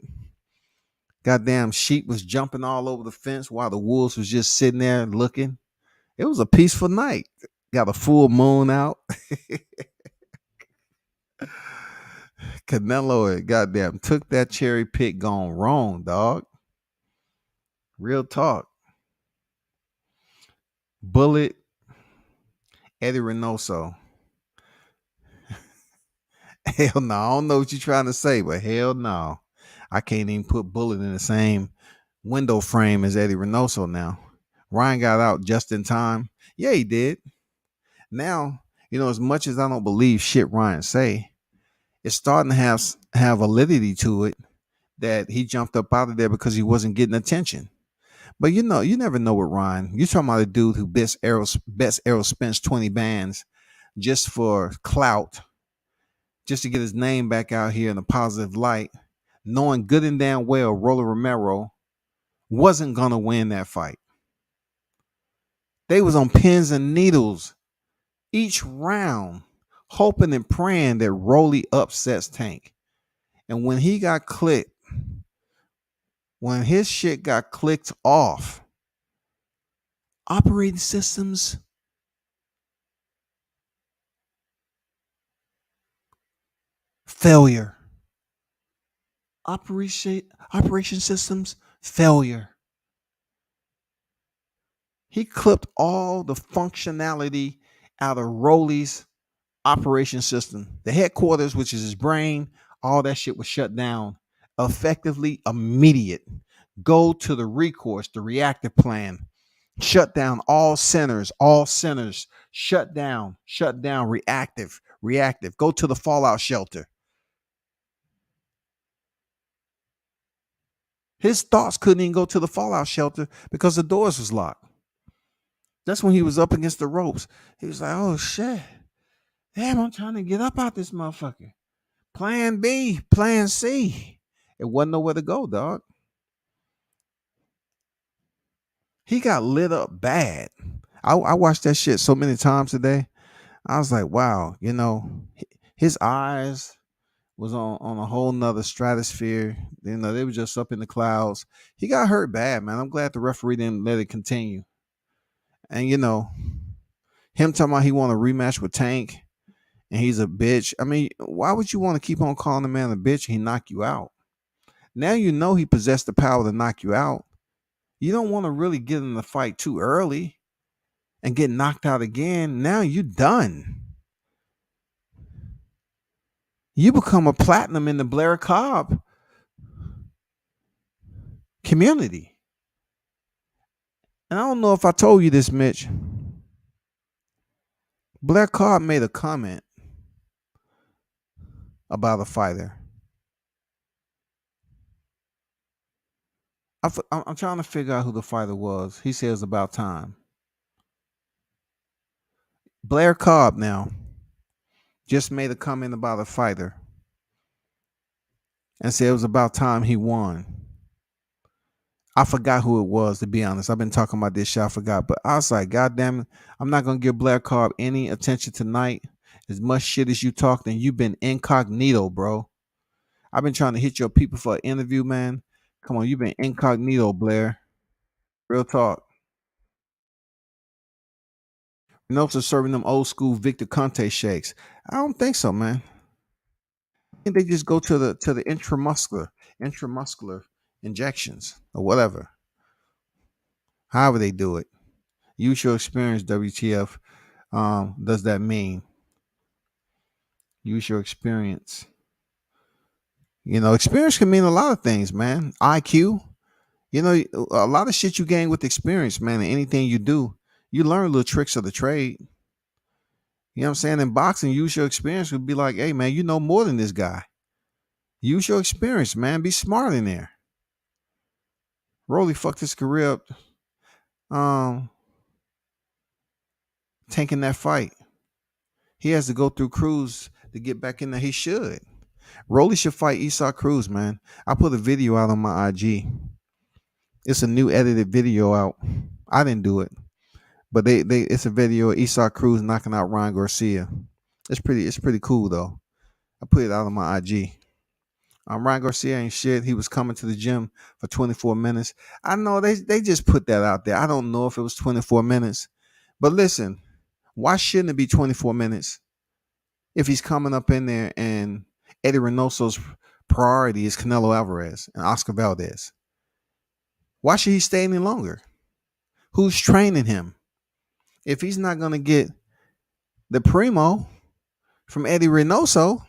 S1: Goddamn sheep was jumping all over the fence while the wolves was just sitting there looking. It was a peaceful night. Got a full moon out. Canelo, goddamn, took that cherry pick gone wrong, dog. Real talk. Bullet, Eddie Reynoso. Hell no. I don't know what you're trying to say, but hell no. I can't even put Bullet in the same window frame as Eddie Reynoso now. Ryan got out just in time. Yeah, he did. Now, as much as I don't believe shit Ryan say, it's starting to have validity to it that he jumped up out of there because he wasn't getting attention. But you never know with Ryan. You're talking about a dude who best arrow spends 20 bands just for clout, just to get his name back out here in a positive light, knowing good and damn well Roller Romero wasn't gonna win that fight. They was on pins and needles each round, hoping and praying that Rolly upsets Tank. And when he got clicked, when his shit got clicked off, operating systems failure. Operation systems failure. He clipped all the functionality out of Rolly's operation system. The headquarters, which is his brain, all that shit was shut down. Effectively immediate. Go to the recourse, the reactive plan. Shut down all centers. Shut down, reactive. Go to the fallout shelter. His thoughts couldn't even go to the fallout shelter because the doors was locked. That's when he was up against the ropes. He was like, oh shit. Damn, I'm trying to get up out this motherfucker. Plan B, plan C. It wasn't nowhere to go, dog. He got lit up bad. I watched that shit so many times today. I was like, wow, his eyes was on a whole nother stratosphere. They were just up in the clouds. He got hurt bad, man. I'm glad the referee didn't let it continue. And him talking about he want a rematch with Tank and he's a bitch. I mean, why would you want to keep on calling the man a bitch and he knock you out? Now you know he possessed the power to knock you out. You don't want to really get in the fight too early and get knocked out again. Now you done. You become a platinum in the Blair Cobb community. And I don't know if I told you this, Mitch. Blair Cobb made a comment about a fighter. I'm trying to figure out who the fighter was. He says about time. Blair Cobb now just made a comment about a fighter and said it was about time he won. I forgot who it was, to be honest. I've been talking about this shit. I forgot. But I was like, God damn it, I'm not going to give Blair Cobb any attention tonight. As much shit as you talked, and you've been incognito, bro. I've been trying to hit your people for an interview, man. Come on, you've been incognito, Blair. Real talk. Also serving them old school Victor Conte shakes. I don't think so, man. I think they just go to the intramuscular injections or whatever. However they do it. Use your experience, WTF. Does that mean? Use your experience. Experience can mean a lot of things, man. IQ. A lot of shit you gain with experience, man. And anything you do, you learn little tricks of the trade. You know what I'm saying? In boxing, use your experience would be like, hey, man, you know more than this guy. Use your experience, man. Be smart in there. Rolly fucked his career up tanking that fight. He has to go through Cruz to get back in there. He should. Rolly should fight Esau Cruz, man. I put a video out on my IG. It's a new edited video out. I didn't do it, but it's a video of Esau Cruz knocking out Ryan Garcia. It's pretty cool though. I put it out on my IG. Ryan Garcia ain't shit. He was coming to the gym for 24 minutes. I know they just put that out there. I don't know if it was 24 minutes, but listen, why shouldn't it be 24 minutes if he's coming up in there and Eddie Reynoso's priority is Canelo Alvarez and Oscar Valdez? Why should he stay any longer? Who's training him? If he's not going to get the primo from Eddie Reynoso,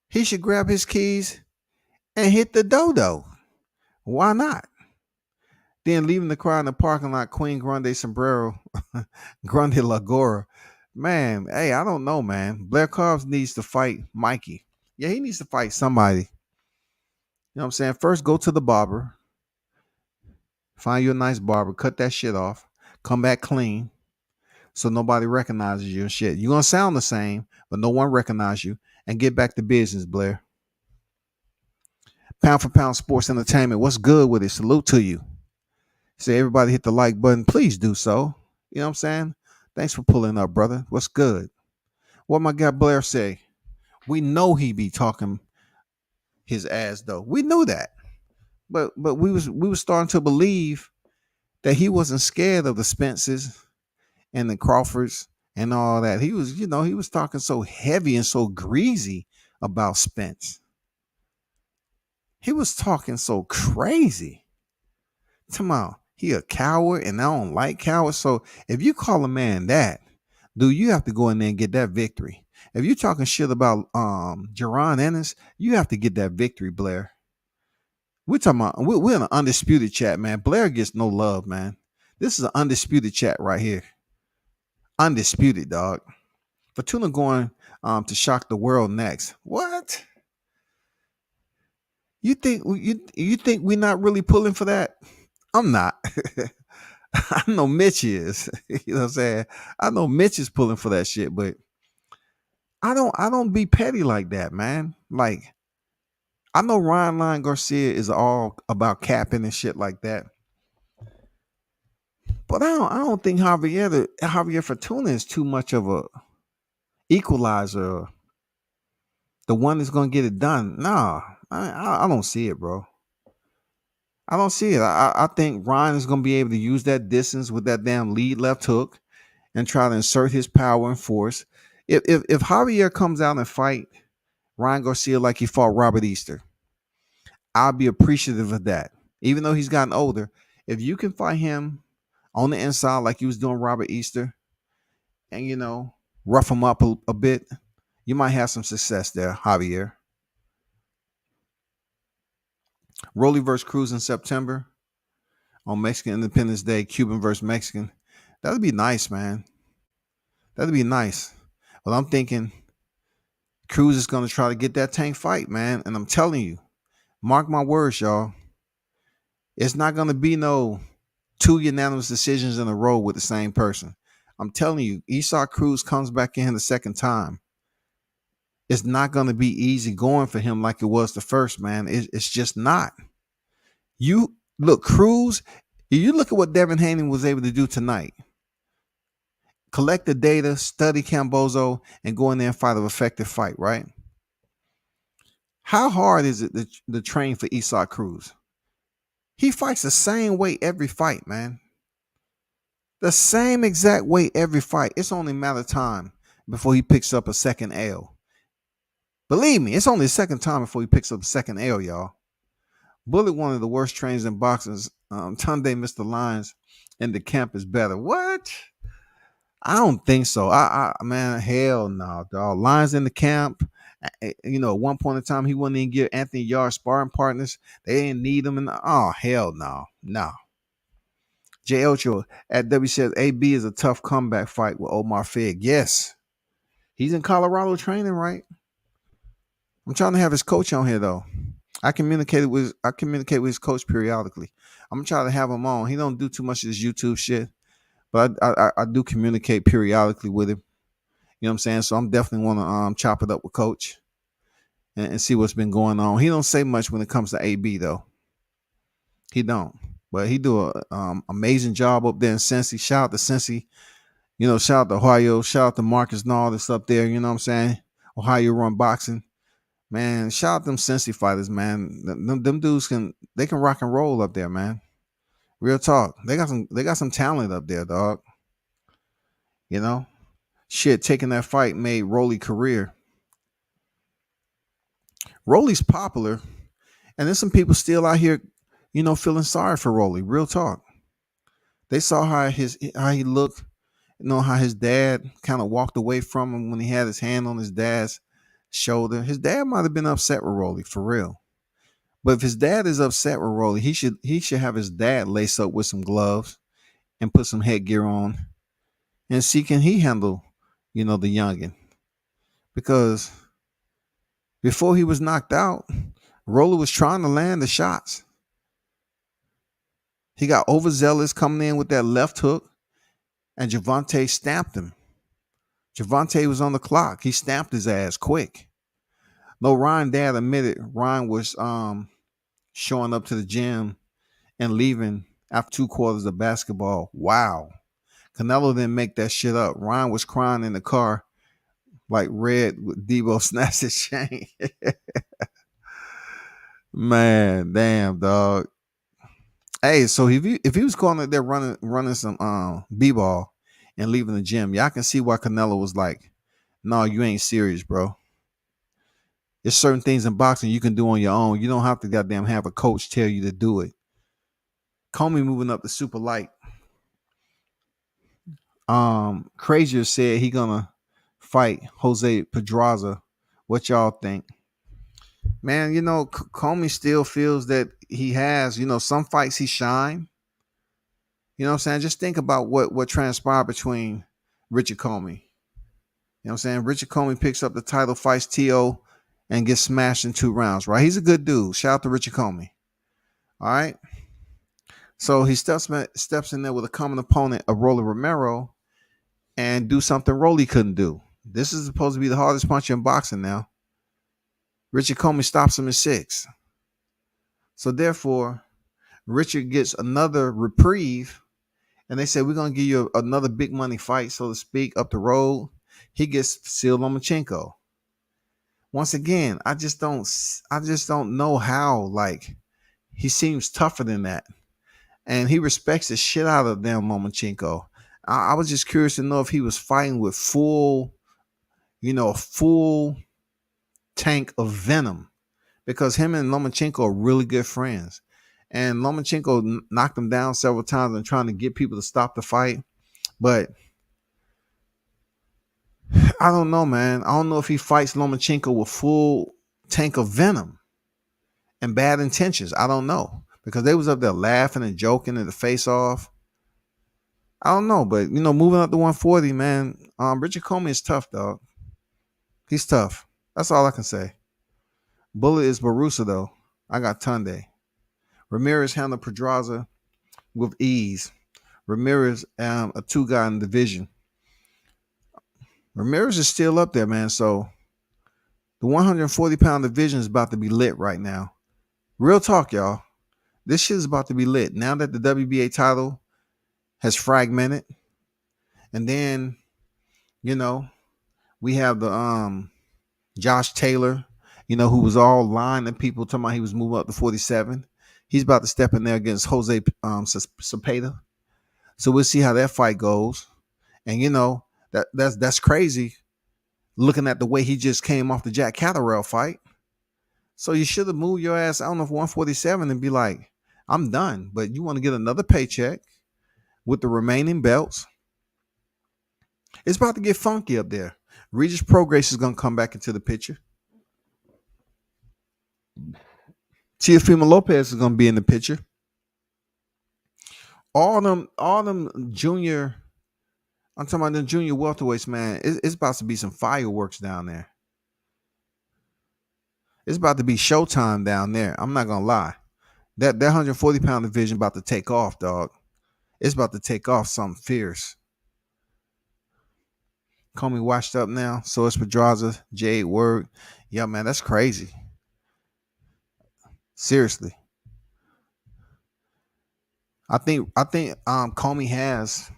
S1: he should grab his keys and hit the dodo. Why not? Then leaving the crowd in the parking lot, Queen Grande Sombrero, Grande Lagora. Man, hey, I don't know, man. Blair Cobbs needs to fight Mikey. Yeah, he needs to fight somebody. You know what I'm saying? First, go to the barber. Find you a nice barber. Cut that shit off. Come back clean so nobody recognizes you and shit. You're going to sound the same, but no one recognizes you. And get back to business, Blair. Pound for Pound Sports Entertainment. What's good with it? Salute to you. Say everybody hit the like button. Please do so. You know what I'm saying? Thanks for pulling up, brother. What's good? What my guy Blair say? We know he be talking his ass though. We knew that. But we was starting to believe that he wasn't scared of the Spences and the Crawfords and all that. He was, he was talking so heavy and so greasy about Spence. He was talking so crazy. Come on, he a coward, and I don't like cowards. So if you call a man that, dude, you have to go in there and get that victory. If you talking shit about Jerron Ennis, you have to get that victory, Blair. We're talking about we're in an undisputed chat, man. Blair gets no love, man. This is an undisputed chat right here. Undisputed, dog. Fortuna going to shock the world next. What? You think we're not really pulling for that? I'm not. I know Mitch is. You know what I'm saying? I know Mitch is pulling for that shit, but I don't be petty like that, man. Like I know Ryan Lyon Garcia is all about capping and shit like that. But I don't think Javier Fortuna is too much of a equalizer, the one that's gonna get it done. Nah, I don't see it, bro. I don't see it. I think Ryan is gonna be able to use that distance with that damn lead left hook and try to insert his power and force. If Javier comes out and fight Ryan Garcia like he fought Robert Easter, I'll be appreciative of that. Even though he's gotten older, if you can fight him on the inside like he was doing Robert Easter, and rough him up a bit, you might have some success there, Javier. Rolly versus Cruz in September on Mexican Independence Day, Cuban versus Mexican. That'd be nice, man. That'd be nice. But I'm thinking Cruz is going to try to get that tank fight, man. And I'm telling you, mark my words, y'all. It's not going to be no two unanimous decisions in a row with the same person. I'm telling you, Esau Cruz comes back in the second time. It's not going to be easy going for him like it was the first, man. It's just not. You look, Cruz, you look at what Devin Haney was able to do tonight. Collect the data, study Camboso, and go in there and fight an effective fight, right? How hard is it to train for Esau Cruz? He fights the same way every fight, man. The same exact way every fight. It's only a matter of time before he picks up a second L. Believe me, it's only the second time before he picks up a second L, y'all. Bullet, one of the worst trainers in boxing. Tunde Mr. Lyons in the camp is better. What? I don't think so. Man, hell no, dog. Lyons in the camp. At one point in time, he wouldn't even give Anthony Yard sparring partners. They didn't need him. Oh, hell no. No. J. Ocho at W says AB is a tough comeback fight with Omar Fig. Yes. He's in Colorado training, right? I'm trying to have his coach on here, though. I communicate with his coach periodically. I'm gonna try to have him on. He don't do too much of this YouTube shit, but I do communicate periodically with him. You know what I'm saying? So I'm definitely want to chop it up with Coach and see what's been going on. He don't say much when it comes to AB though. He don't, but he do a amazing job up there in Cincy. Shout out to Cincy. Shout out to Ohio. Shout out to Marcus and all this up there. You know what I'm saying? Ohio run boxing. Man, shout out them Cincy fighters, man. Them dudes can rock and roll up there, man. Real talk. They got some talent up there, dog. Shit, taking that fight made Rolly career. Rolly's popular, and there's some people still out here, feeling sorry for Rolly. Real talk. They saw how he looked, how his dad kind of walked away from him when he had his hand on his dad's shoulder. His dad might have been upset with Rolly, for real. But if his dad is upset with Rolly, he should have his dad lace up with some gloves and put some headgear on and see can he handle, the youngin. Because before he was knocked out, Rolly was trying to land the shots. He got overzealous coming in with that left hook, and Javante stamped him. Javante was on the clock. He stamped his ass quick. No, Ryan dad admitted Ryan was showing up to the gym and leaving after 2 quarters of basketball. Wow. Canelo didn't make that shit up. Ryan was crying in the car like Red with Debo snatched his chain. Man, damn dog. Hey, so if he was going out there running some b-ball and leaving the gym, y'all can see why Canelo was like, "No, you ain't serious, bro. There's certain things in boxing you can do on your own. You don't have to goddamn have a coach tell you to do it." Comey moving up to super light. Crazier said he gonna fight Jose Pedraza. What y'all think? Man, Comey still feels that he has, some fights he shine. You know what I'm saying? Just think about what transpired between Richard Comey. You know what I'm saying? Richard Comey picks up the title, fights T.O., and gets smashed in 2 rounds, right? He's a good dude. Shout out to Richard Comey. All right. So he steps in there with a common opponent, a Rolly Romero, and do something Rolly couldn't do. This is supposed to be the hardest puncher in boxing now. Richard Comey stops him in 6. So therefore, Richard gets another reprieve, and they say we're gonna give you another big money fight, so to speak, up the road. He gets Vasyl Lomachenko. Once again, I just don't know how. Like, he seems tougher than that, and he respects the shit out of damn Lomachenko. I was just curious to know if he was fighting with full tank of venom, because him and Lomachenko are really good friends. And Lomachenko knocked him down several times and trying to get people to stop the fight. But I don't know, man. I don't know if he fights Lomachenko with full tank of venom and bad intentions. I don't know, because they was up there laughing and joking in the face off. I don't know, but moving up to 140, man. Richard Comey is tough, dog. He's tough. That's all I can say. Bullet is Barusa though. I got Tunde. Ramirez handled Pedraza with ease. Ramirez, a 2 guy in the division. Ramirez is still up there, man. So the 140-pound division is about to be lit right now. Real talk, y'all. This shit is about to be lit. Now that the WBA title has fragmented, and then, we have the Josh Taylor, who was all lying to people talking about he was moving up to 47. He's about to step in there against Jose Cepeda. So we'll see how that fight goes. And that's crazy, looking at the way he just came off the Jack Catterall fight. So you should have moved your ass, I don't know, if 147 and be like, I'm done. But you want to get another paycheck with the remaining belts. It's about to get funky up there. Regis Prograis is going to come back into the picture. Teofimo Lopez is going to be in the picture. All them junior, I'm talking about the junior welterweights, man. It's about to be some fireworks down there. It's about to be showtime down there. I'm not gonna lie. That 140-pound division about to take off, dog. It's about to take off something fierce. Comey washed up now. So is Pedraza, Jade Word. Yeah, man, that's crazy. Seriously. I think Comey has,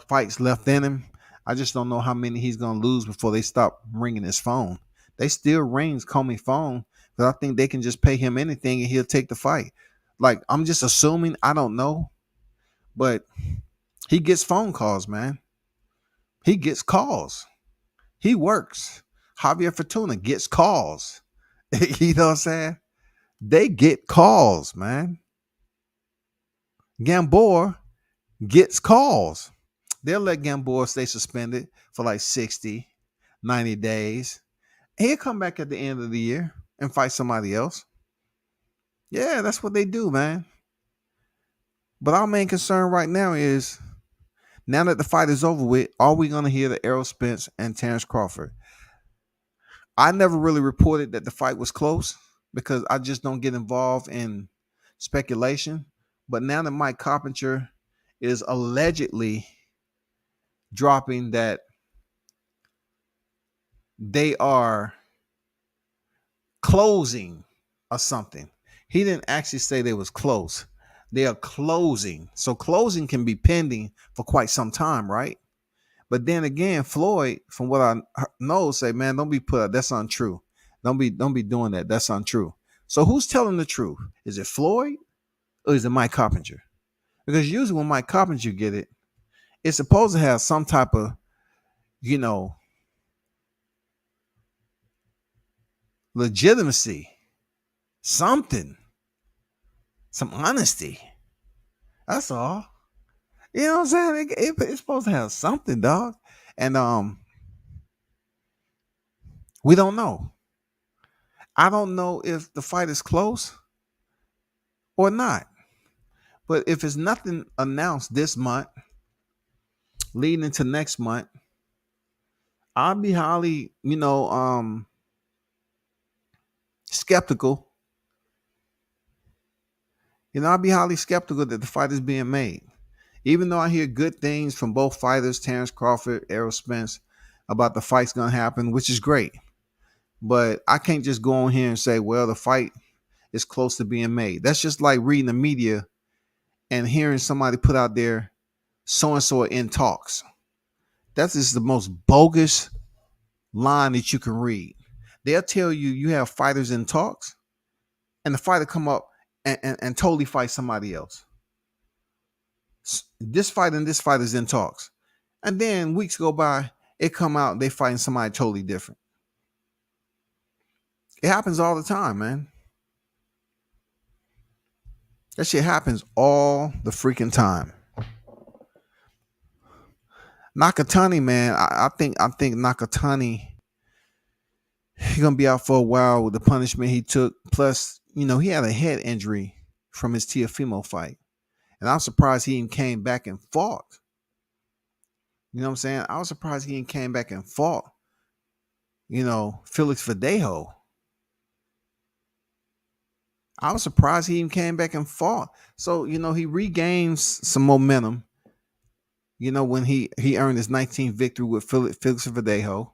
S1: fights left in him. I just don't know how many he's gonna lose before they stop ringing his phone. They still rings Comey phone, but I think they can just pay him anything and he'll take the fight. Like, I'm just assuming, I don't know, but he gets phone calls, man. He gets calls. He works. Javier Fortuna gets calls. You know what I'm saying? They get calls, man. Gamboa gets calls. They'll let Gamboa stay suspended for like 60, 90 days. He'll come back at the end of the year and fight somebody else. Yeah, that's what they do, man. But our main concern right now is, now that the fight is over with, are we going to hear the Errol Spence and Terrence Crawford? I never really reported that the fight was close because I just don't get involved in speculation. But now that Mike Carpenter is allegedly dropping that they are closing or something. He didn't actually say they was close, They are closing. So closing can be pending for quite some time, right? But then again, Floyd, from what I know, say, man, don't be put. That's untrue. Don't be doing that. That's untrue. So who's telling the truth? Is it Floyd or is it Mike Carpenter? Because usually when Mike Carpenter get it, it's supposed to have some type of, you know, legitimacy, something, some honesty. That's all. You know what I'm saying? It's supposed to have something, dog. And we don't know. I don't know if the fight is close or not. But if it's nothing announced this month, leading into next month, I'll be highly, skeptical. I'll be highly skeptical that the fight is being made. Even though I hear good things from both fighters, Terrence Crawford, Errol Spence, about the fight's gonna happen, which is great. But I can't just go on here and say, well, the fight is close to being made. That's just like reading the media and hearing somebody put out there, so and so in talks. That's just the most bogus line that you can read. They'll tell you you have fighters in talks, and the fighter come up and totally fight somebody else. This fight and this fight is in talks. And then weeks go by, it come out, they fighting somebody totally different. It happens all the time, man. That shit happens all the freaking time. Nakatani, man, I think Nakatani, he's gonna be out for a while with the punishment he took. Plus, he had a head injury from his Tiafimo fight. And I'm surprised he even came back and fought. You know what I'm saying? I was surprised he even came back and fought, Felix Verdejo. I was surprised he even came back and fought. So, he regains some momentum, when he earned his 19th victory with Felix Verdejo.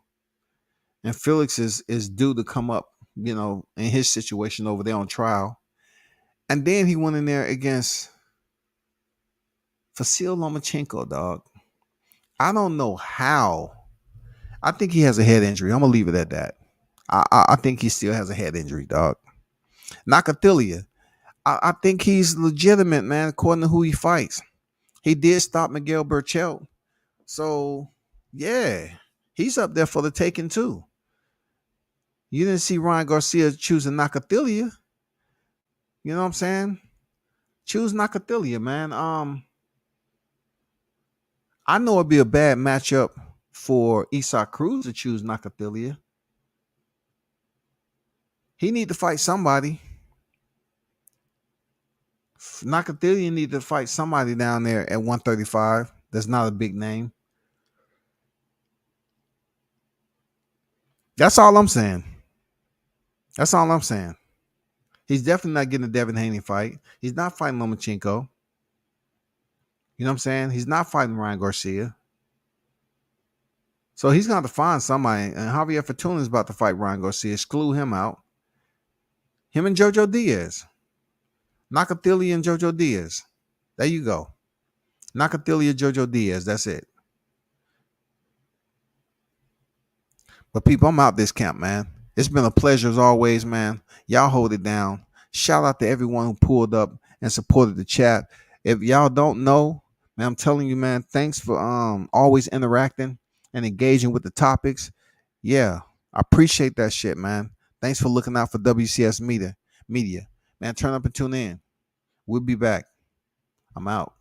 S1: And Felix is due to come up, in his situation over there on trial. And then he went in there against Vasil Lomachenko, dog. I don't know how. I think he has a head injury. I'm gonna leave it at that. I think he still has a head injury, dog. Nakathilia. I think he's legitimate, man, according to who he fights. He did stop Miguel Burchell. So, yeah, he's up there for the taking, too. You didn't see Ryan Garcia choosing Nakathilia. You know what I'm saying? Choose Nakathilia, man. I know it'd be a bad matchup for Isak Cruz to choose Nakathilia. He need to fight somebody. Nakathilia need to fight somebody down there at 135. That's not a big name. That's all I'm saying. That's all I'm saying. He's definitely not getting a Devin Haney fight. He's not fighting Lomachenko. You know what I'm saying? He's not fighting Ryan Garcia. So he's going to have to find somebody. And Javier Fortuna is about to fight Ryan Garcia. Exclude him out. Him and Jojo Diaz. Nakathilia and Jojo Diaz. There you go. Nakathilia, Jojo Diaz. That's it. But people, I'm out this camp, man. It's been a pleasure as always, man. Y'all hold it down. Shout out to everyone who pulled up and supported the chat. If y'all don't know, man, I'm telling you, man, thanks for always interacting and engaging with the topics. Yeah, I appreciate that shit, man. Thanks for looking out for WCS Media. Man, turn up and tune in. We'll be back. I'm out.